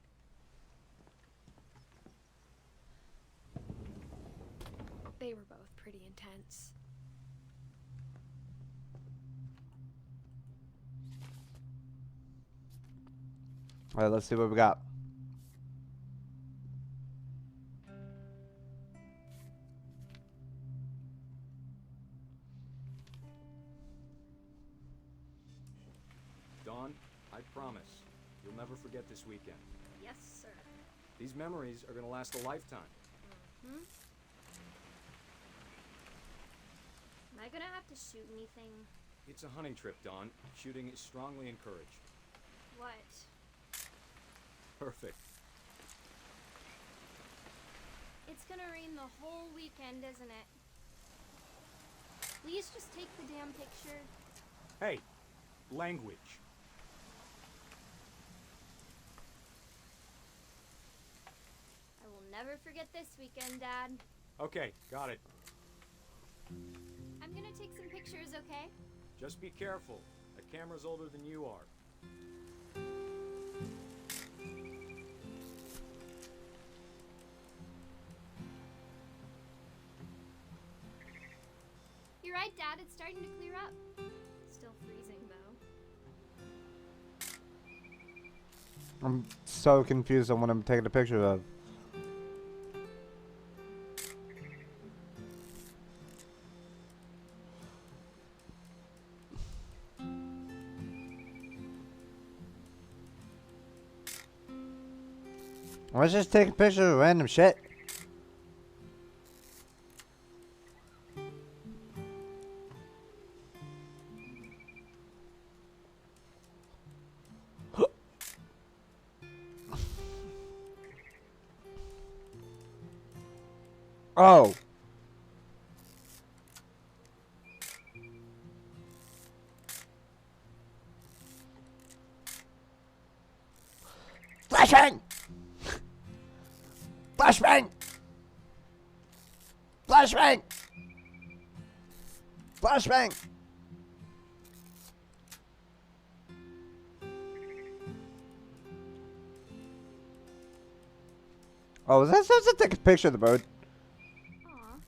They were both pretty intense. Alright, let's see what we got. Dawn, I promise, you'll never forget this weekend. Yes, sir. These memories are gonna last a lifetime. Am I gonna have to shoot anything? It's a hunting trip, Dawn. Shooting is strongly encouraged. What? Perfect. It's gonna rain the whole weekend, isn't it? Please just take the damn picture. Hey, language. I will never forget this weekend, Dad. Okay, got it. I'm gonna take some pictures, okay? Just be careful. That camera's older than you are. You're right, Dad. It's starting to clear up. Still freezing, though. I'm so confused on what I'm taking a picture of. Let's just take a picture of random shit. Oh. Flashbang! Flashbang! Flashbang! Flashbang! Oh, was that supposed to take a picture of the bird? Aw.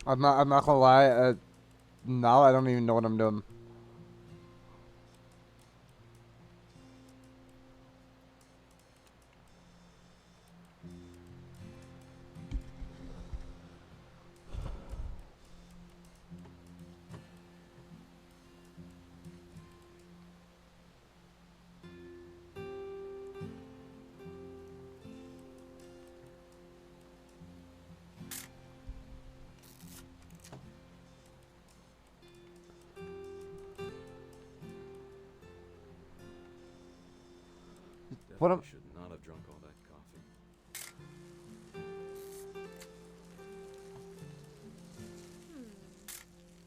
I'm not gonna lie, now I don't even know what I'm doing. What am- Definitely should not have drunk all that coffee.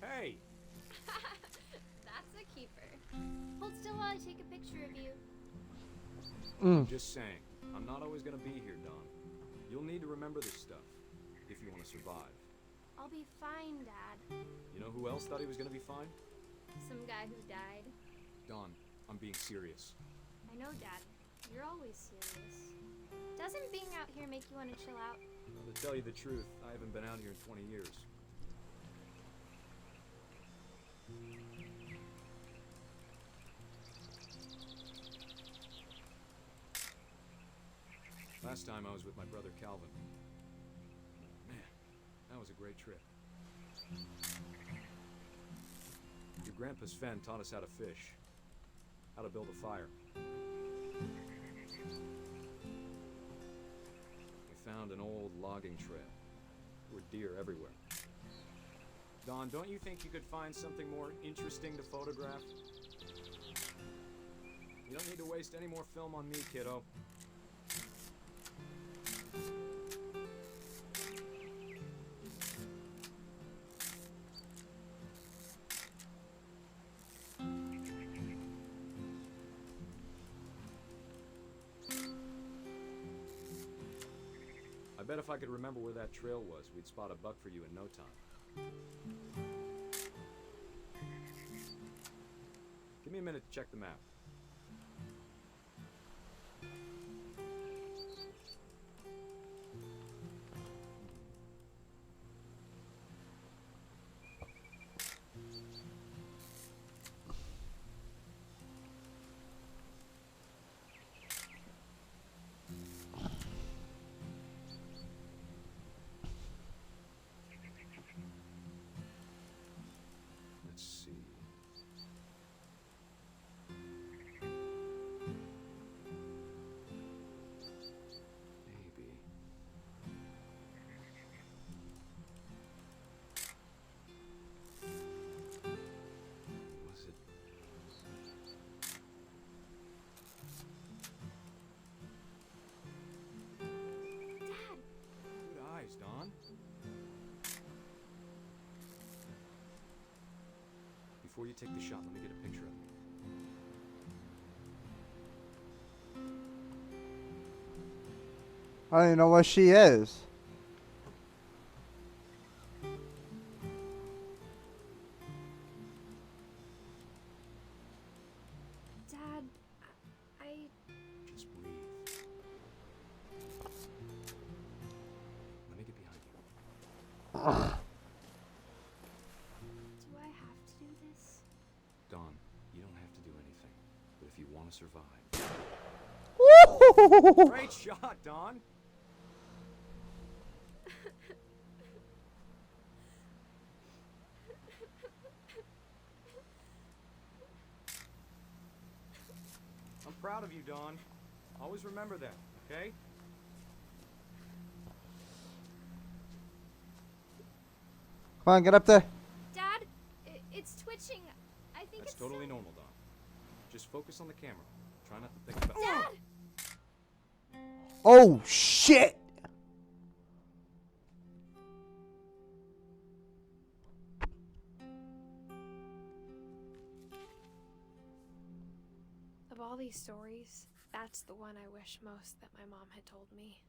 Hey! That's a keeper. Hold still while I take a picture of you. Just saying, I'm not always gonna be here, Dawn. You'll need to remember this stuff, if you want to survive. I'll be fine, Dad. You know who else thought he was gonna be fine? Some guy who died. Dawn, I'm being serious. I know, Dad. You're always serious. Doesn't being out here make you want to chill out? Well, to tell you the truth, I haven't been out here in 20 years. Last time I was with my brother Calvin. Man, that was a great trip. Your grandpa Sven taught us how to fish, how to build a fire. We found an old logging trail. There were deer everywhere. Dawn, don't you think you could find something more interesting to photograph? You don't need to waste any more film on me, kiddo. I bet if I could remember where that trail was, we'd spot a buck for you in no time. Give me a minute to check the map. Let's see. Maybe. Was it? Good eyes, Dawn. Before you take the shot, let me get a picture of you. I don't even know where she is. Dad, I... Just breathe. Let me get behind you. survive. Woo! Great shot, Don. I'm proud of you, Don. Always remember that, okay? Come on, get up there. Dad, it's twitching. I think That's it's totally still... normal, Don. Just focus on the camera. Try not to think about... Dad! Oh, shit! Of all these stories, that's the one I wish most that my mom had told me.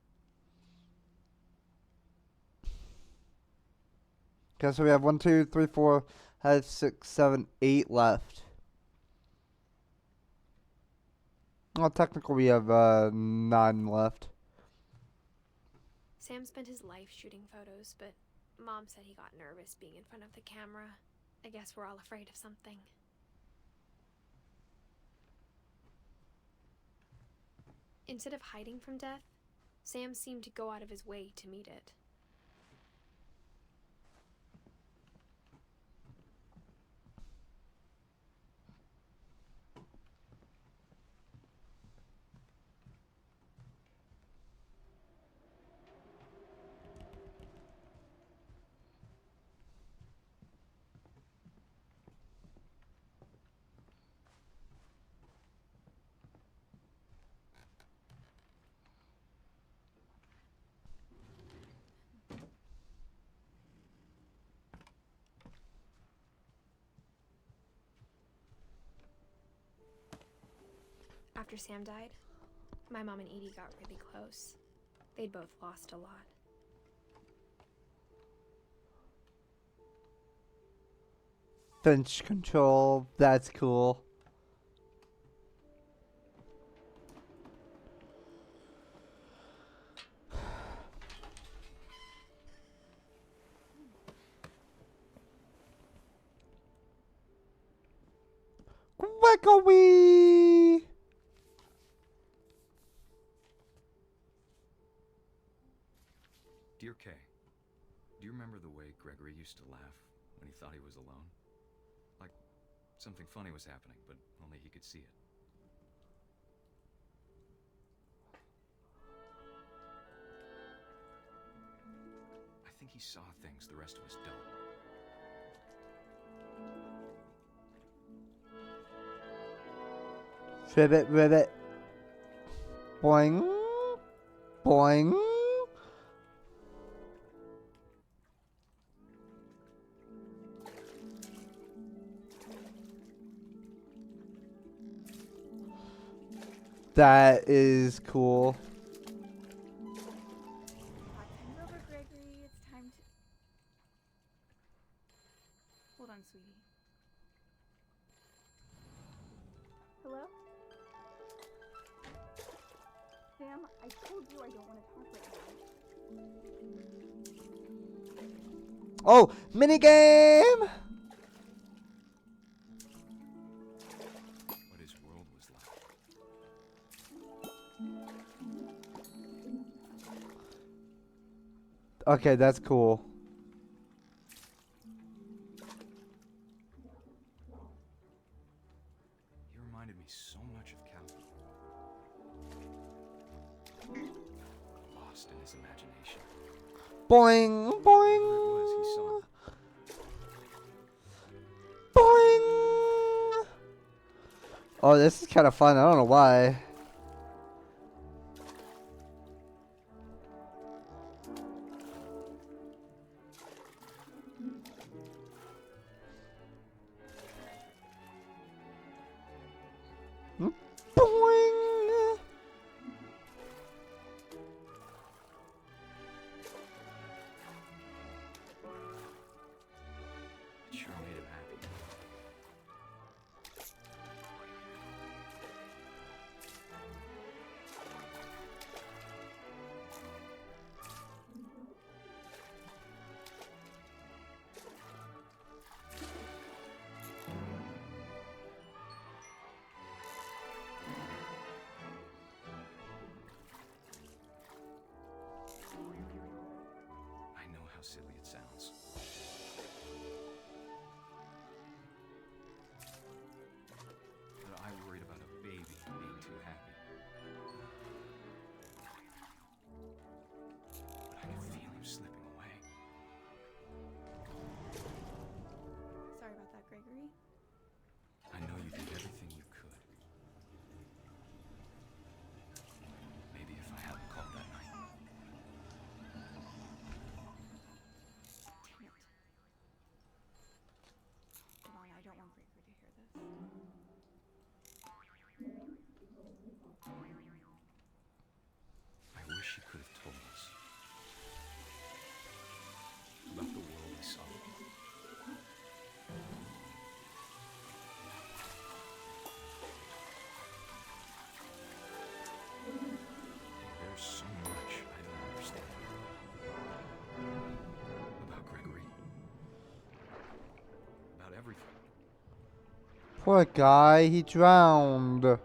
Okay, so we have 1, 2, 3, 4, 5, 6, 7, 8 left. Well, technically we have 9 left. Sam spent his life shooting photos, but Mom said he got nervous being in front of the camera. I guess we're all afraid of something. Instead of hiding from death, Sam seemed to go out of his way to meet it. After Sam died, my mom and Edie got really close. They'd both lost a lot. Finch control, that's cool. Gregory! Dear Kay, do you remember the way Gregory used to laugh when he thought he was alone? Like something funny was happening, but only he could see it. I think he saw things the rest of us don't. Ribbit, ribbit. Boing. Boing. That is cool. Time's over, Gregory. It's time to... Hold on, sweetie. Hello? Sam, I told you I don't want to talk right now. Oh, minigame! What his world was like. Okay, that's cool. He reminded me so much of Calvin. Lost in his imagination. Boing, Whatever boing, it was he saw. boing. Oh, this is kind of fun. I don't know why. Boing. It sure made him happy. how silly it sounds. But I worried about a baby being too happy. But I could feel him slipping away. Sorry about that, Gregory. I know you did everything you could. Maybe if I hadn't called that night. Damn it. Devon, I don't want Gregory to hear this. I wish he could have told us about the world he saw. There's so much I don't understand about Gregory, about everything. Poor guy, he drowned. But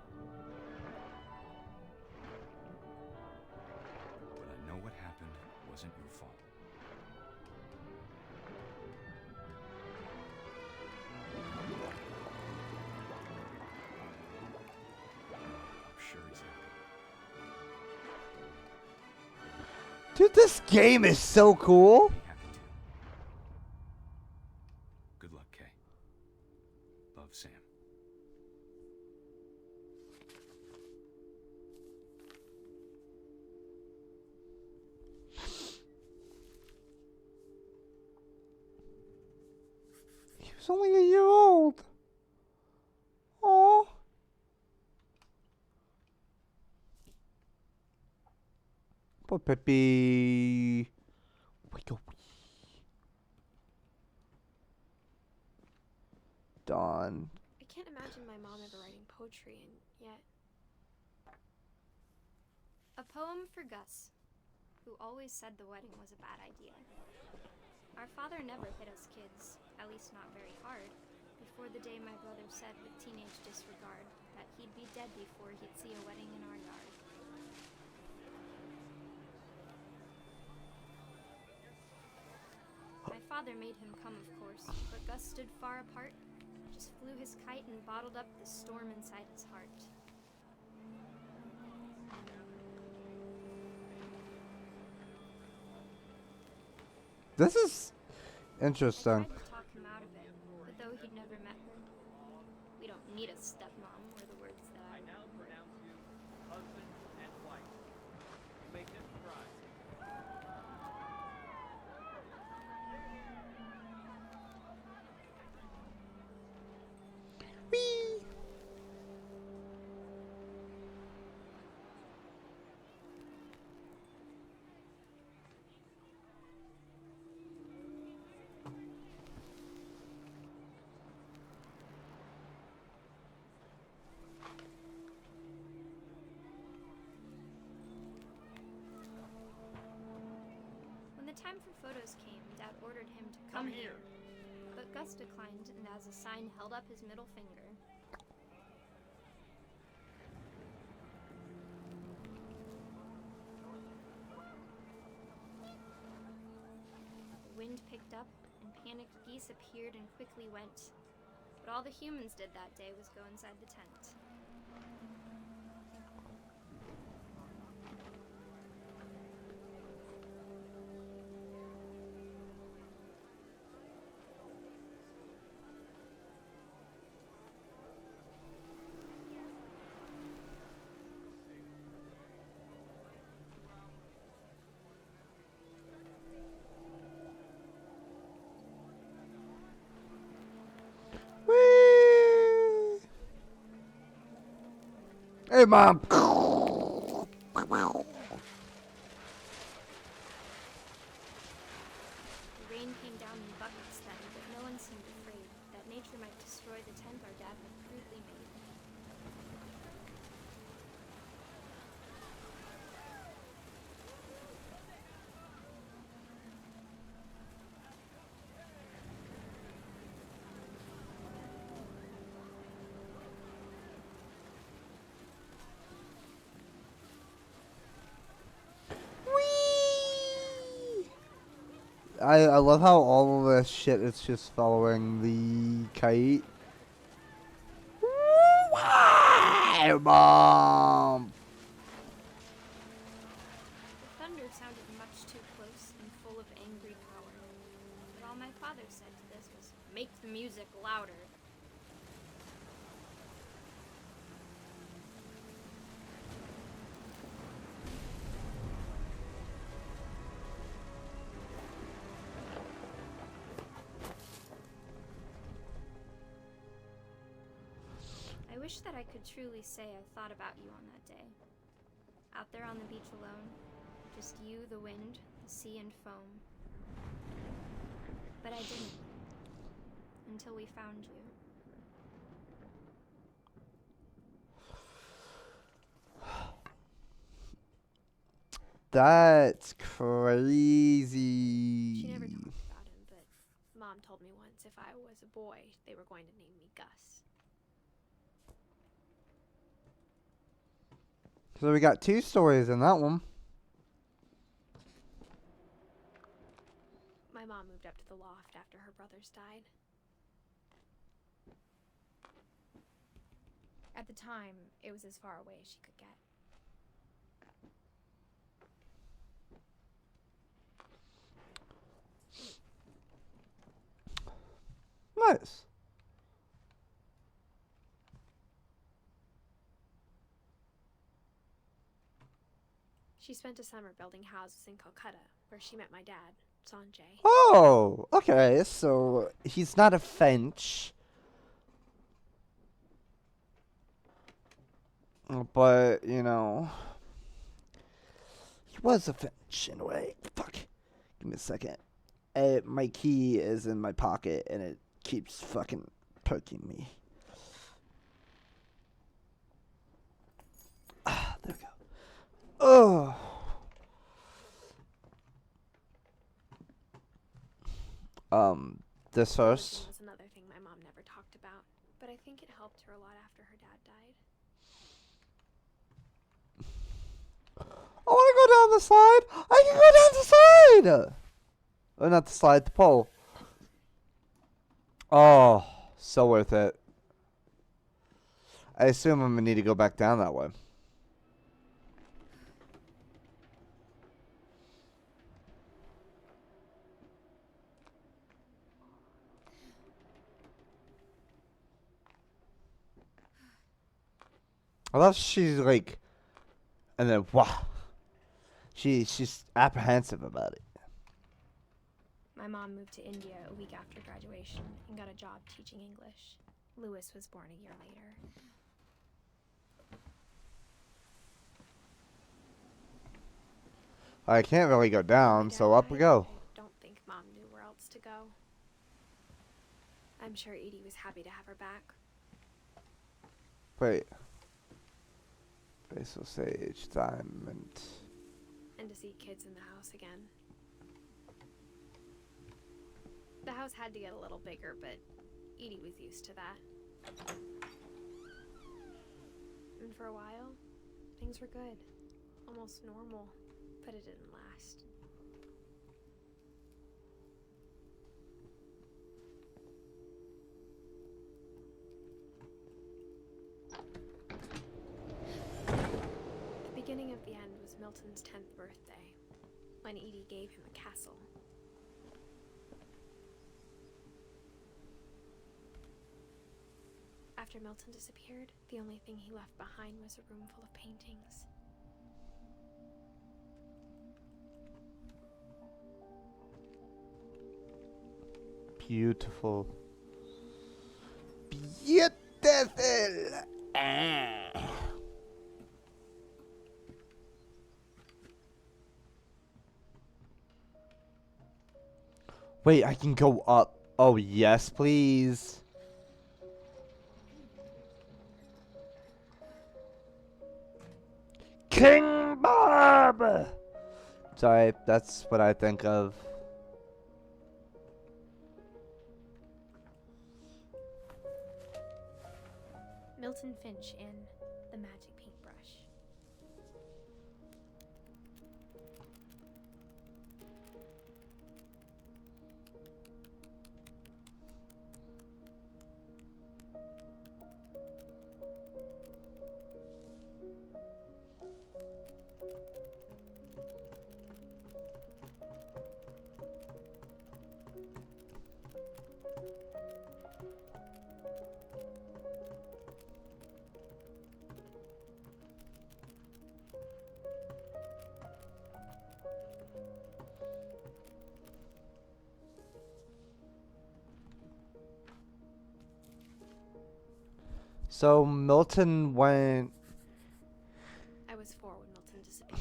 I know what happened wasn't your fault. I'm sure he's happy. Dude, this game is so cool. Be happy too. Good luck, Kay. Love, Sam. He was only a year old. Oh. Poor Pippi. Wiggle. Dawn. I can't imagine my mom ever writing poetry, and yet. A poem for Gus, who always said the wedding was a bad idea. Our father never hit us kids, at least not very hard, before the day my brother said with teenage disregard that he'd be dead before he'd see a wedding in our yard. My father made him come, of course, but Gus stood far apart, just flew his kite and bottled up the storm inside his heart. This is I interesting. tried to talk him out of it, but though he'd never met her, we don't need a stepmom, were the words that I now pronounce you husband and wife. You may kiss the bride. Whee! When the time for photos came, Dad ordered him to come here. But Gus declined, and as a sign held up his middle finger. The wind picked up, and panicked geese appeared and quickly went. But all the humans did that day was go inside the tent. Whee! Hey, Mom. The rain came down in buckets then, but no one seemed afraid that nature might destroy the tent our dad had crudely made. I love how all of this shit is just following the kite. Why, Mom? The thunder sounded much too close and full of angry power. But all my father said to this was, "Make the music louder." I wish that I could truly say I thought about you on that day. Out there on the beach alone, just you, the wind, the sea, and foam. But I didn't. Until we found you. That's crazy. She never talked about him, but Mom told me once if I was a boy, they were going to name me Gus. So we got 2 stories in that one. My mom moved up to the loft after her brothers died. At the time, it was as far away as she could get. Nice. She spent a summer building houses in Calcutta, where she met my dad, Sanjay. Oh, okay. So he's not a Finch. But, you know, he was a Finch in a way. Fuck. Give me a second. My key is in my pocket and it keeps fucking poking me. Ah, there we go. Oh. This first. Was another thing my mom never talked about, but I think it helped her a lot after her dad died. I want to go down the slide. I can go down the slide. Oh, not the slide, the pole. Oh, so worth it. I assume I'm gonna need to go back down that way. I love she's like, and then wow, she's apprehensive about it. My mom moved to India a week after graduation and got a job teaching English. Lewis was born a year later. I can't really go down, so up we go. I don't think Mom knew where else to go. I'm sure Edie was happy to have her back. Wait. Basil Sage, Diamond. And to see kids in the house again. The house had to get a little bigger, but Edie was used to that. And for a while, things were good. Almost normal, but it didn't last. The beginning of the end was Milton's 10th birthday, when Edie gave him a castle. After Milton disappeared, the only thing he left behind was a room full of paintings. Beautiful. Beautiful. Wait, I can go up. Oh, yes, please. King Bob! Sorry, that's what I think of. Milton Finch in The Magic Paintbrush. So Milton went. I was 4 when Milton disappeared.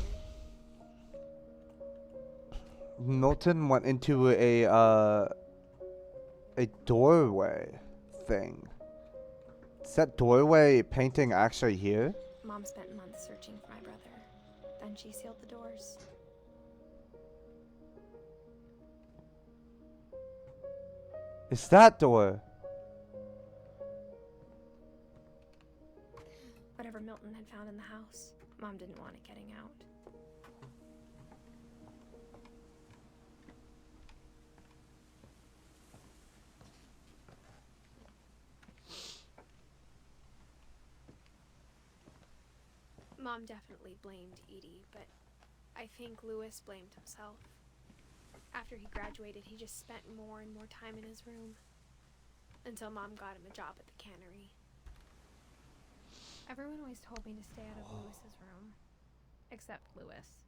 Milton went into a doorway thing. Is that doorway painting actually here? Mom spent months searching for my brother. Then she sealed the doors. It's that door. Whatever Milton had found in the house, Mom didn't want it getting out. Mom definitely blamed Edie, but I think Lewis blamed himself. After he graduated, he just spent more and more time in his room. Until Mom got him a job at the cannery. Everyone always told me to stay out of Lewis's room. Except Lewis.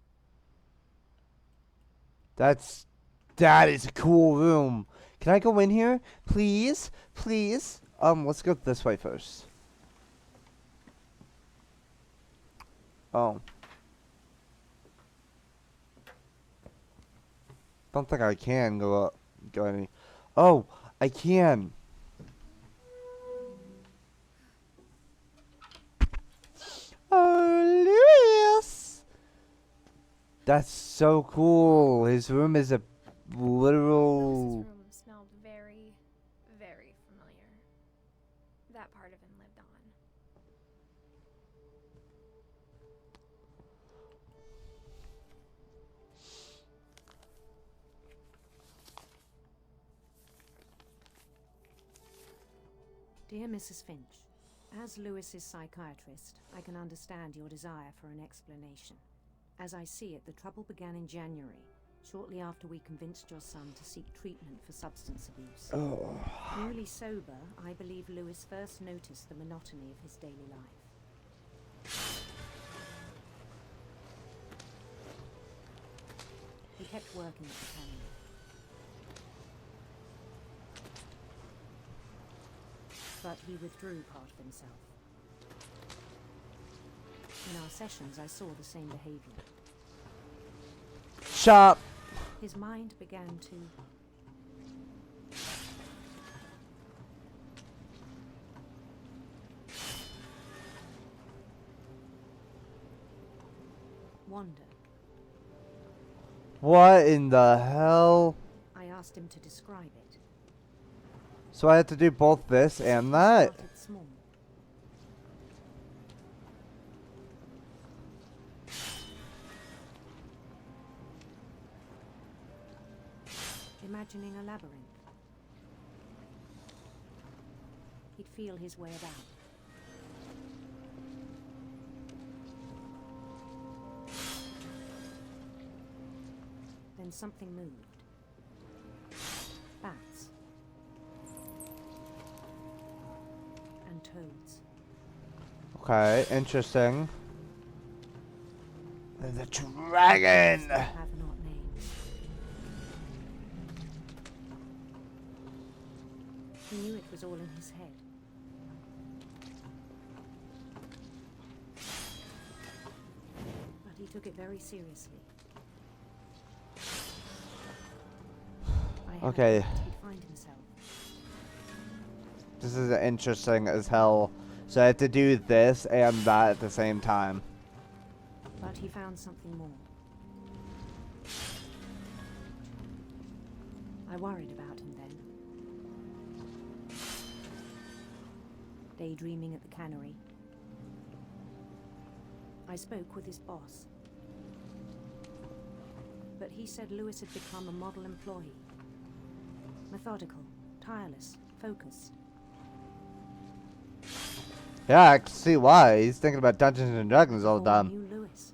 That is a cool room. Can I go in here? Please? Please? Let's go this way first. Oh. Don't think I can go any. Oh, I can. Oh, Lewis! That's so cool. His room is a literal. Lewis's room smelled very, very familiar. That part of him lived on. Dear Mrs. Finch, as Lewis's psychiatrist, I can understand your desire for an explanation. As I see it, the trouble began in January, shortly after we convinced your son to seek treatment for substance abuse. Oh. Newly sober, I believe Lewis first noticed the monotony of his daily life. He kept working at the cannery. But he withdrew part of himself. In our sessions, I saw the same behavior. Shop. His mind began to wander. What in the hell? I asked him to describe it. So I had to do both this and that? Started small. Imagining a labyrinth. He'd feel his way about. Then something moved. Bats. And toads. Okay, interesting. The dragon! They have not names. He knew it was all in his head. But he took it very seriously. I Okay. hoped he'd find himself. This is interesting as hell. So I had to do this and that at the same time. But he found something more. I worried about him then. Daydreaming at the cannery. I spoke with his boss. But he said Lewis had become a model employee. Methodical, tireless, focused. Yeah, I can see why. He's thinking about Dungeons and Dragons all the All time. knew Lewis.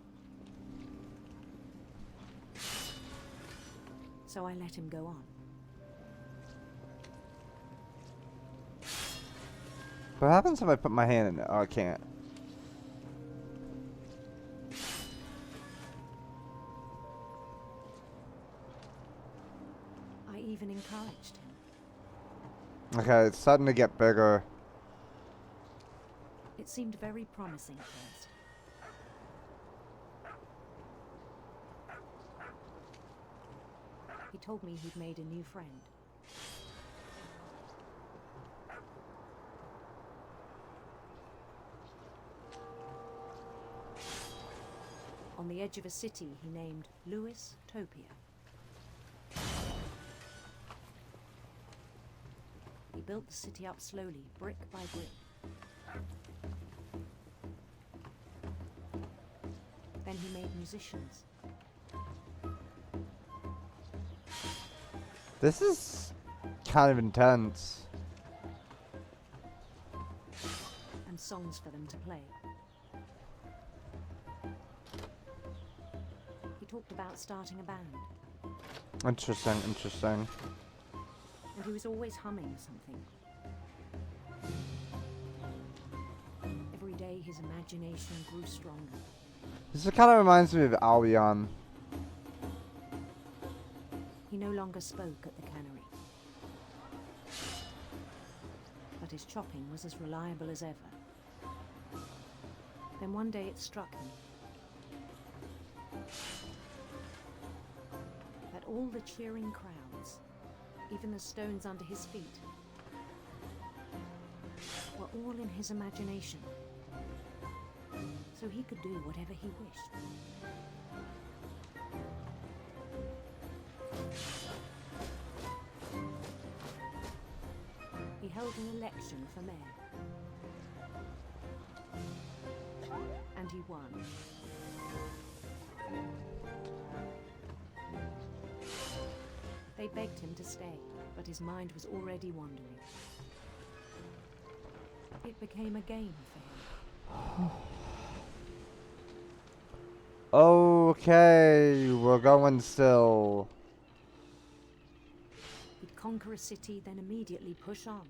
So I let him go on. What happens if I put my hand in it? Oh, I can't. I even encouraged him. Okay, it's starting to get bigger. seemed very promising at first. He told me he'd made a new friend. On the edge of a city he named Lewis Topia. He built the city up slowly, brick by brick. Then he made musicians. This is kind of intense. And songs for them to play. He talked about starting a band. Interesting, interesting. And he was always humming something. Every day his imagination grew stronger. This kind of reminds me of Albion. He no longer spoke at the cannery. But his chopping was as reliable as ever. Then one day it struck him that all the cheering crowds, even the stones under his feet, were all in his imagination, so he could do whatever he wished. He held an election for mayor, and he won. They begged him to stay, but his mind was already wandering. It became a game for him. Okay, we're going still. He'd conquer a city, then immediately push on.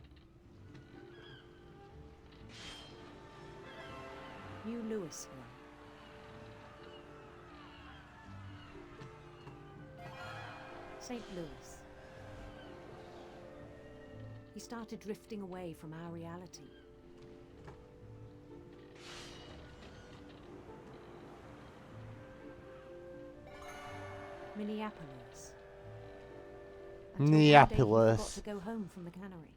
New Louisville. St. Louis. He started drifting away from our reality. Minneapolis. Until Minneapolis. one day he forgot to go home from the cannery.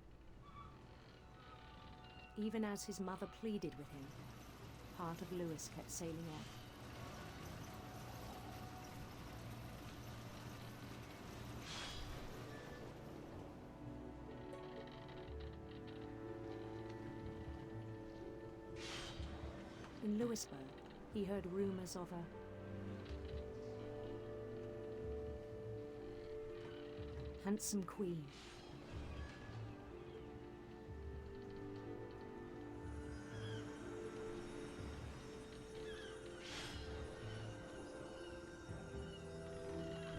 Even as his mother pleaded with him, part of Lewis kept sailing on. In Louisburg, he heard rumors of a handsome queen.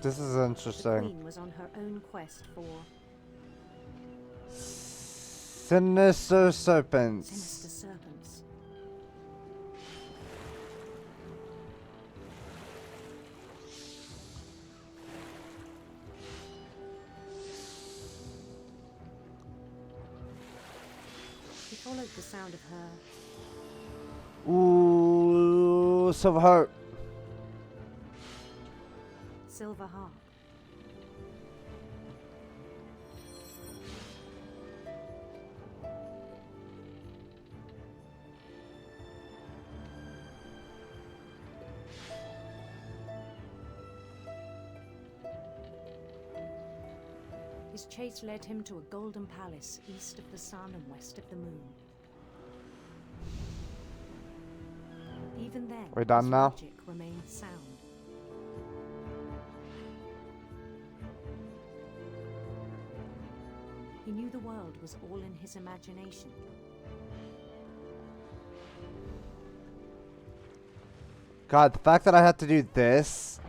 This is The interesting. queen was on her own quest for Sinister serpents. sinister serpents. He followed the sound of her Ooh, Silver Heart. silver harp. His chase led him to a golden palace east of the sun and west of the moon. Even then, We're done his now? logic remained sound. He knew the world was all in his imagination. God, the fact that I had to do this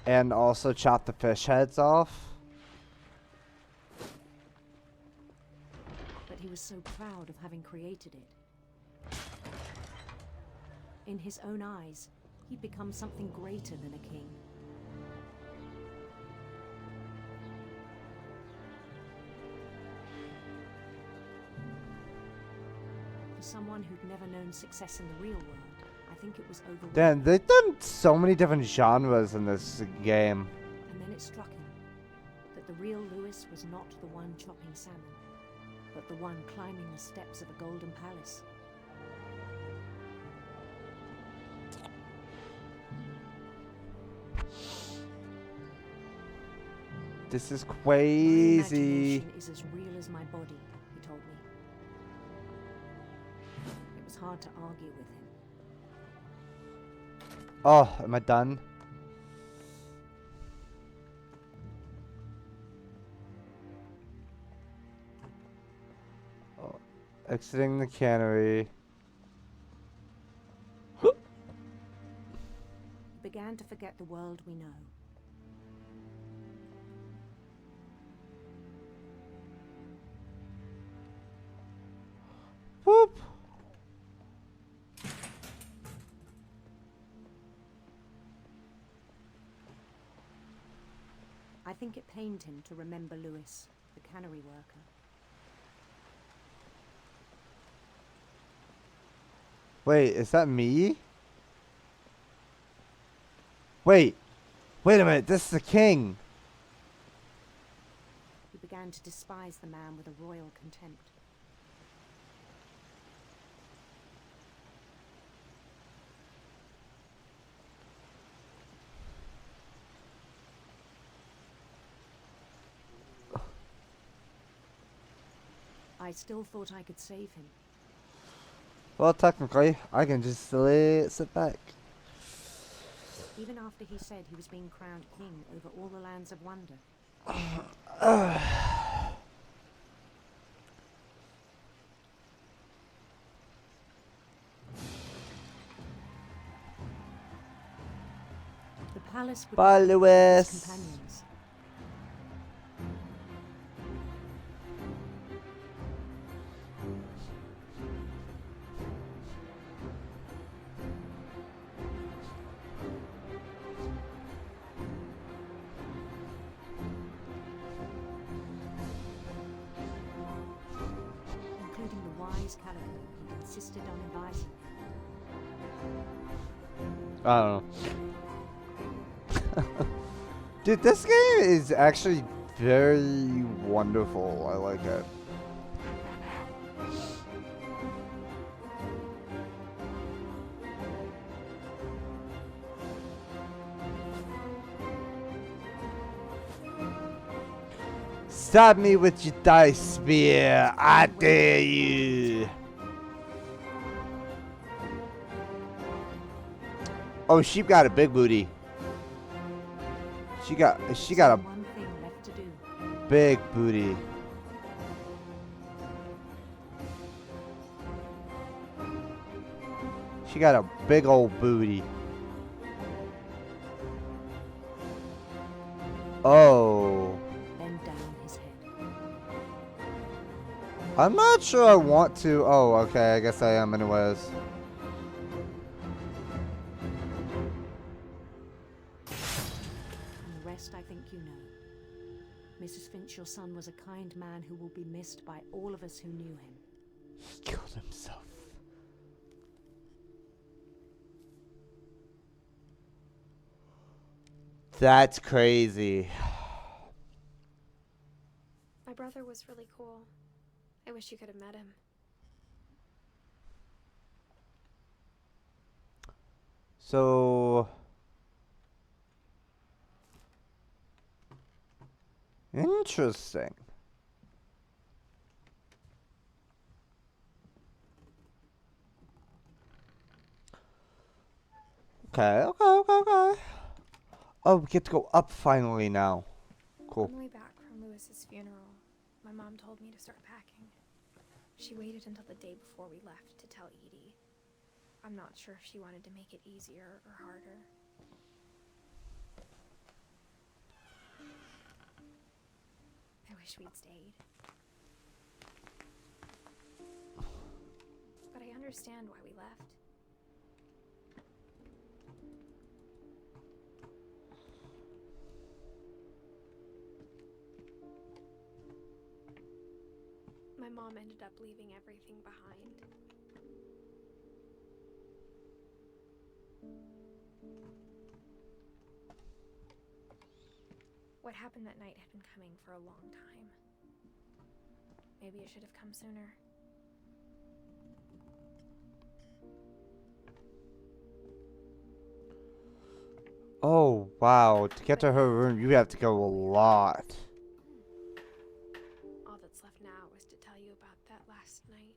and also chop the fish heads off. But he was so proud of having created it. In his own eyes, he'd become something greater than a king. For someone who'd never known success in the real world, I think it was overwhelming. Damn, they've done so many different genres in this game. And then it struck him that the real Lewis was not the one chopping salmon, but the one climbing the steps of a golden palace. This is My crazy. imagination is as real as my body, he told me. It was hard to argue with him. Oh, am I done? Oh, exiting the cannery. He began to forget the world we know. Whoop. I think it pained him to remember Lewis, the cannery worker. Wait, is that me? Wait a minute, this is the king. He began to despise the man with a royal contempt. I still thought I could save him. Well, technically, I can just sit back. Even after he said he was being crowned king over all the lands of wonder. The palace would Bye, be full of Lewis. his companions. Including the wise Calico who insisted on advising him. I don't know. Dude, this game is actually very wonderful. I like it. Stab me with your dice spear. I dare you. Oh, she got a big booty. She got a One thing left to do. big booty. She got a big old booty. Oh. Bend down his head. I'm not sure I want to. Oh, okay. I guess I am anyways. And the rest I think you know. Mrs. Finch, your son was a kind man who will be missed by all of us who knew him. He killed himself. That's crazy. My brother was really cool. I wish you could have met him. So interesting. Okay. Oh, we get to go up finally now. Cool. On the way back from Lewis's funeral, my mom told me to start packing. She waited until the day before we left to tell Edie. I'm not sure if she wanted to make it easier or harder. I wish we'd stayed. But I understand why we left. My mom ended up leaving everything behind. What happened that night had been coming for a long time. Maybe it should have come sooner. Oh, wow. To get to her room, you have to go a lot. All that's left now is to tell you about that last night.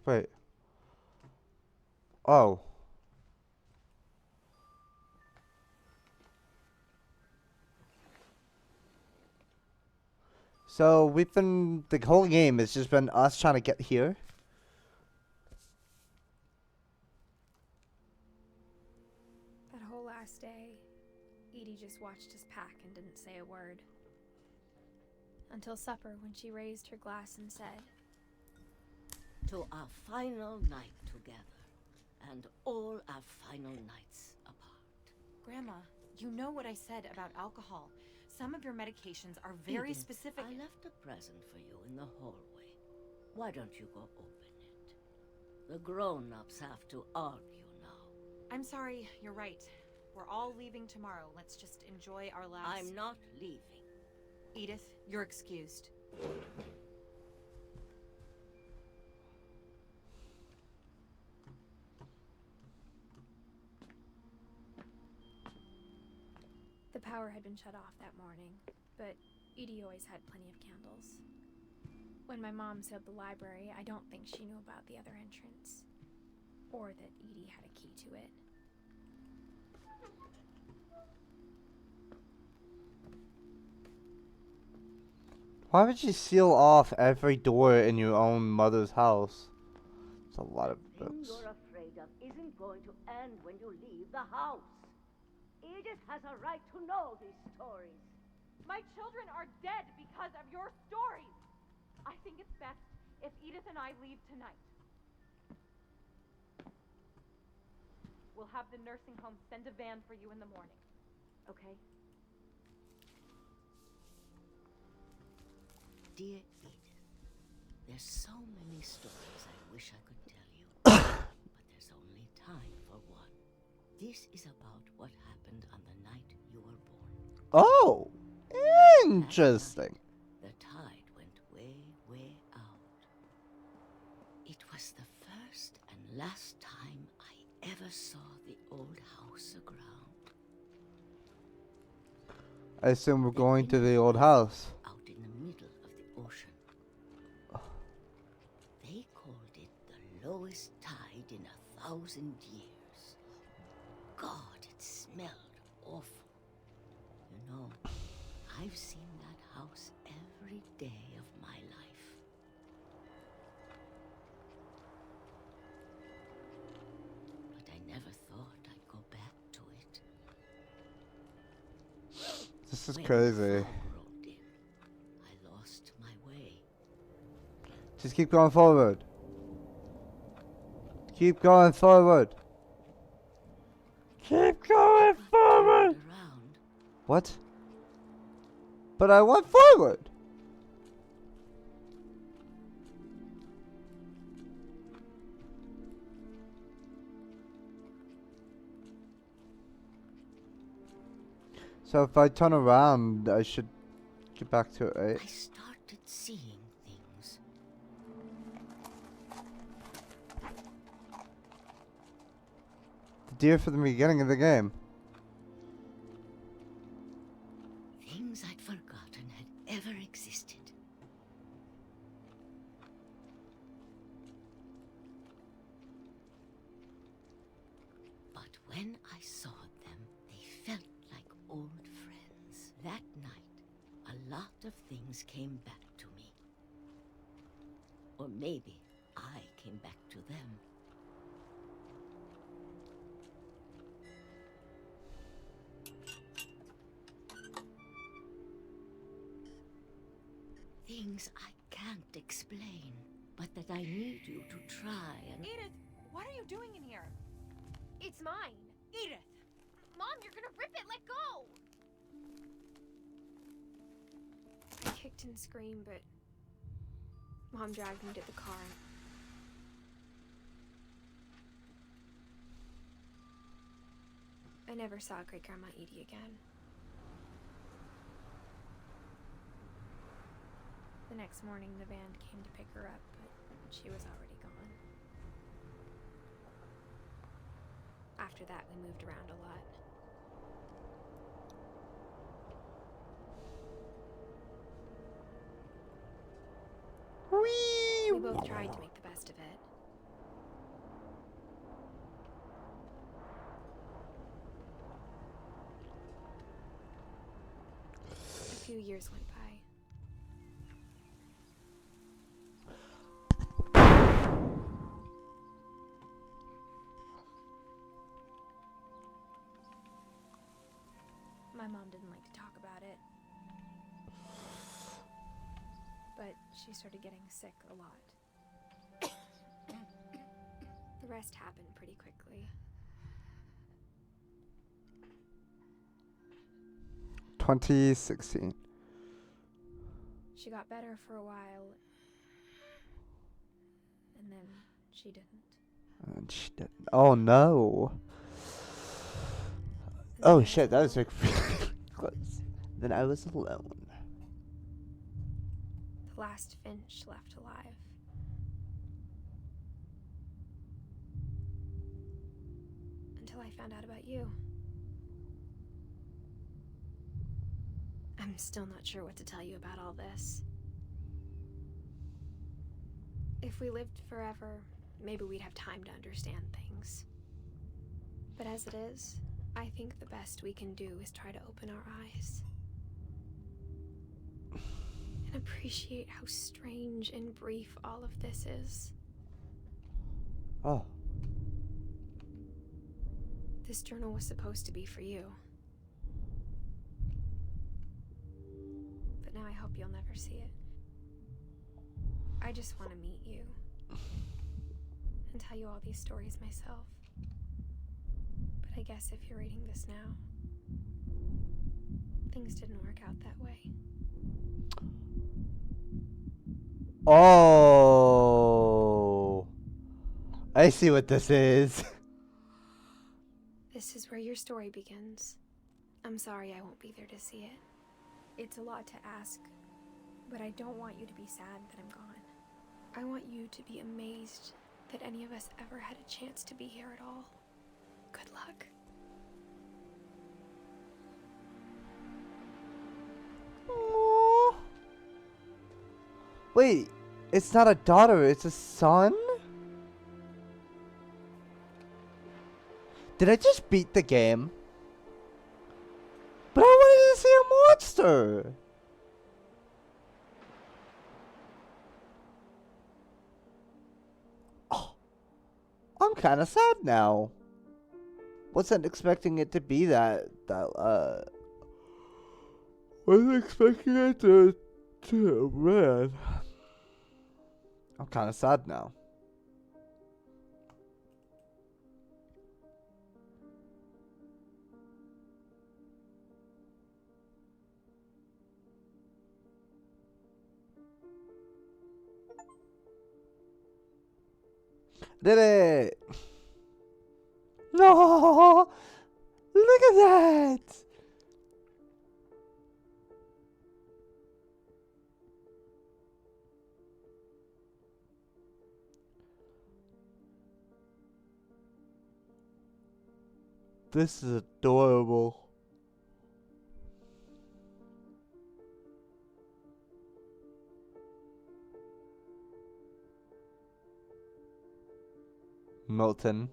Wait. Oh. So the whole game has just been us trying to get here. That whole last day, Edie just watched us pack and didn't say a word. Until supper, when she raised her glass and said, "To our final night together, and all our final nights apart." Grandma, you know what I said about alcohol. Some of your medications are very Edith, specific. I left a present for you in the hallway. Why don't you go open it? The grown-ups have to argue now. I'm sorry, you're right. We're all leaving tomorrow. Let's just enjoy our last... I'm not leaving. Edith, you're excused. the power had been shut off that morning, but Edie always had plenty of candles. When my mom sealed the library, I don't think she knew about the other entrance, or that Edie had a key to it. Why would you seal off every door in your own mother's house? It's a lot of The thing books. you're afraid of isn't going to end when you leave the house. Edith has a right to know these stories. My children are dead because of your stories. I think it's best if Edith and I leave tonight. We'll have the nursing home send a van for you in the morning. Okay? Dear Edith, there's so many stories I wish I could tell you, but there's only time for one. This is about what happened on the night you were born. Oh, interesting. The tide went way, way out. It was the first and last time I ever saw the old house aground. I assume we're going to the old house. Out in the middle of the ocean. They called it the lowest tide in 1,000 years. God, it smelled awful. You know, I've seen that house every day of my life. But I never thought I'd go back to it. This is When crazy. the fog rolled in, I lost my way. Just keep going forward. Keep going forward. Keep going forward. Around. What? But I went forward. So if I turn around, I should get back to it, right? I started seeing things. The deer from the beginning of the game. Things I'd forgotten had ever existed. But when I saw them, they felt like old friends. That night, a lot of things came back to me. Or maybe I came back to them. Things I can't explain, but that I need you to try and... Edith, what are you doing in here? It's mine. Edith! Mom, you're gonna rip it! Let go! I kicked and screamed, but Mom dragged me to the car. I never saw Great Grandma Edie again. The next morning, the band came to pick her up, but she was already gone. After that, we moved around a lot. We both tried to make the best of it. A few years went by. My mom didn't like to talk about it. But she started getting sick a lot. The rest happened pretty quickly. 2016. She got better for a while, and then she didn't. And she didn't. Oh no. Oh shit, that was like really close. Then I was alone. The last Finch left alive. Until I found out about you. I'm still not sure what to tell you about all this. If we lived forever, maybe we'd have time to understand things. But as it is, I think the best we can do is try to open our eyes. And appreciate how strange and brief all of this is. Oh. This journal was supposed to be for you. But now I hope you'll never see it. I just want to meet you. And tell you all these stories myself. But I guess if you're reading this now, things didn't work out that way. Oh. I see what this is. This is where your story begins. I'm sorry I won't be there to see it. It's a lot to ask, but I don't want you to be sad that I'm gone. I want you to be amazed that any of us ever had a chance to be here at all. Good luck. Aww. Wait, it's not a daughter, it's a son? Did I just beat the game? But I wanted to see a monster! Oh, I'm kinda sad now. Wasn't expecting it to be wasn't expecting it to man. I'm kinda sad now. Did it! No! Look at that! This is adorable. Milton.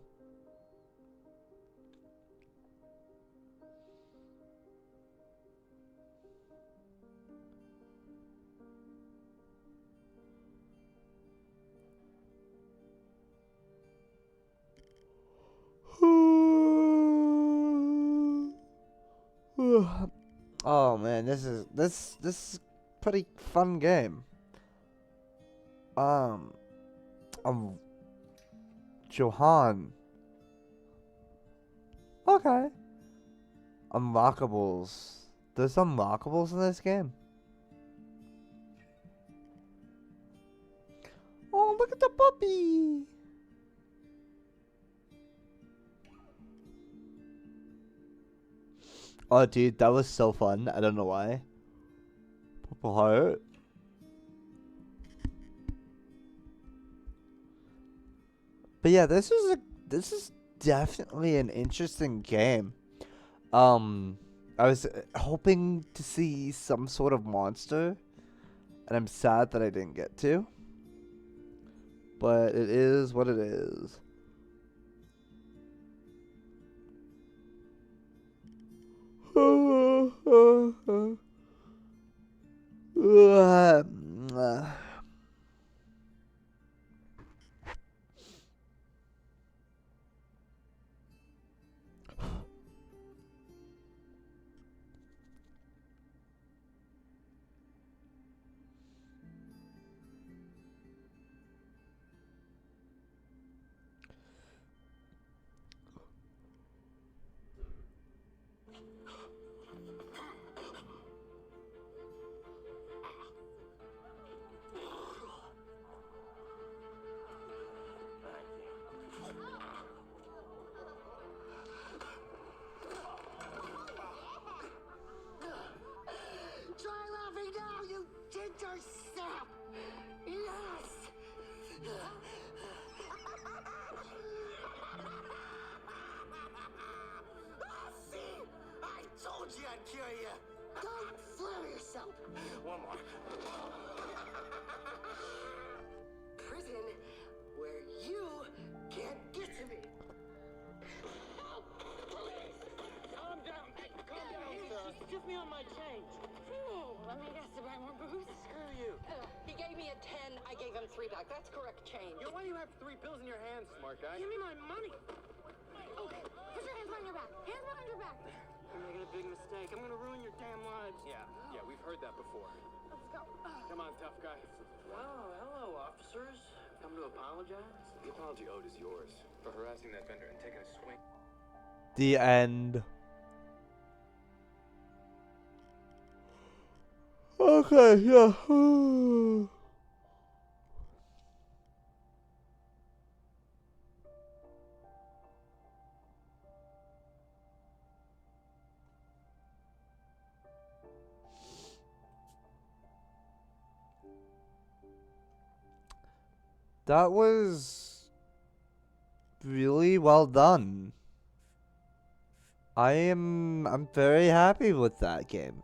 Oh man, this is pretty fun game. Johan. Okay. Unlockables. There's unlockables in this game. Oh, look at the puppy. Oh, dude, that was so fun. I don't know why. Purple heart. But yeah, this is definitely an interesting game. I was hoping to see some sort of monster, and I'm sad that I didn't get to. But it is what it is. Try laughing now, you ginger sap! Yes! See? I told you I'd cure you! Don't fool yourself! One more. Prison where you can't get to me! Help! Police! Calm down! Hey, calm down, sir. Give me on my change. Let me guess to buy more booze? Screw you. He gave me a 10, I gave him 3 back. That's correct change. Yo, why do you have 3 bills in your hands, smart guy? Give me my money. Oh, put your hands behind your back. Hands behind your back. You're making a big mistake. I'm gonna ruin your damn lives. Yeah, we've heard that before. Let's go. Come on, tough guy. Oh, hello, officers. Come to apologize? The apology owed is yours for harassing that vendor and taking a swing. The end. Okay, yeah. That was really well done. I'm very happy with that game.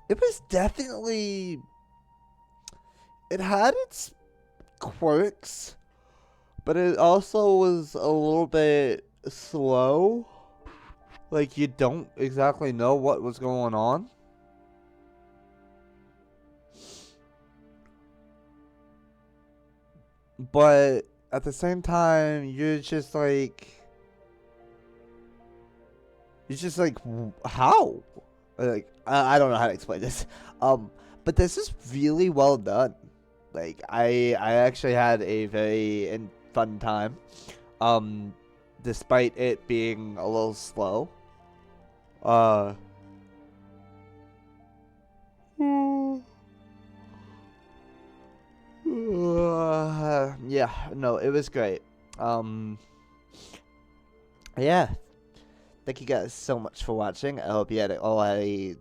It was definitely, it had its quirks, but it also was a little bit slow. Like, you don't exactly know what was going on. But at the same time, you're just like, how? Like, I don't know how to explain this. But this is really well done. Like, I actually had a very fun time. Despite it being a little slow. Yeah, no, it was great. Yeah. Thank you guys so much for watching. I hope you had all had a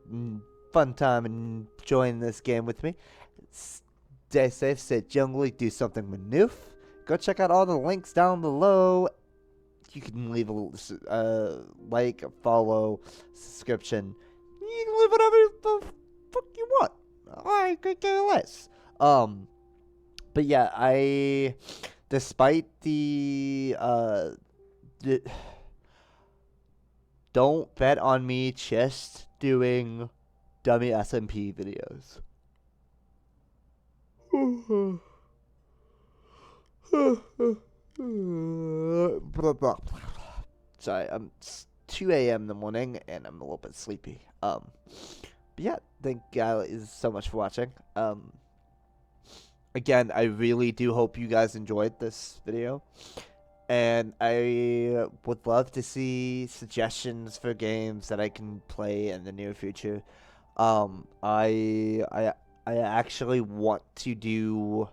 fun time enjoying this game with me. Stay safe, stay jungly, do something manoof. Go check out all the links down below. You can leave a like, a follow, subscription. You can leave whatever the fuck you want. I could care less. But yeah, despite the don't bet on me just doing dummy SMP videos. Sorry, it's 2 a.m. in the morning and I'm a little bit sleepy. But yeah, thank you guys so much for watching. Again, I really do hope you guys enjoyed this video. And I would love to see suggestions for games that I can play in the near future. I actually want to do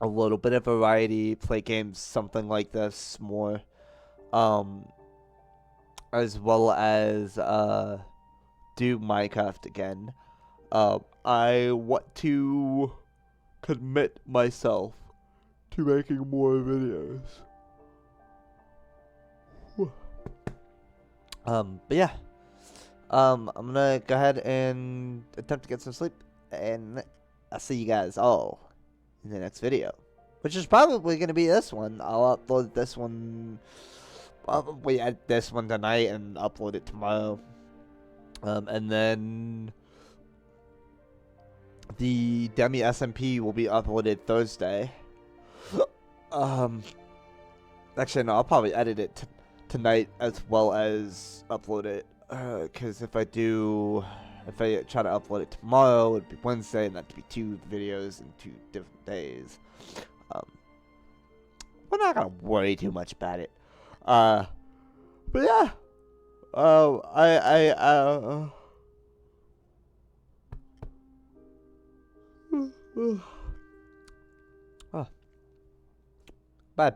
a little bit of variety, play games, something like this more. As well as do Minecraft again. I want to commit myself to making more videos. But yeah. I'm gonna go ahead and attempt to get some sleep, and I'll see you guys all in the next video, which is probably gonna be this one. I'll upload this one, probably edit this one tonight and upload it tomorrow. And then the Demi SMP will be uploaded Thursday. Actually, no, I'll probably edit it tonight as well as upload it. Because if I try to upload it tomorrow, it'd be Wednesday, and that'd be 2 videos in 2 different days. We're not gonna worry too much about it. But yeah. Bye.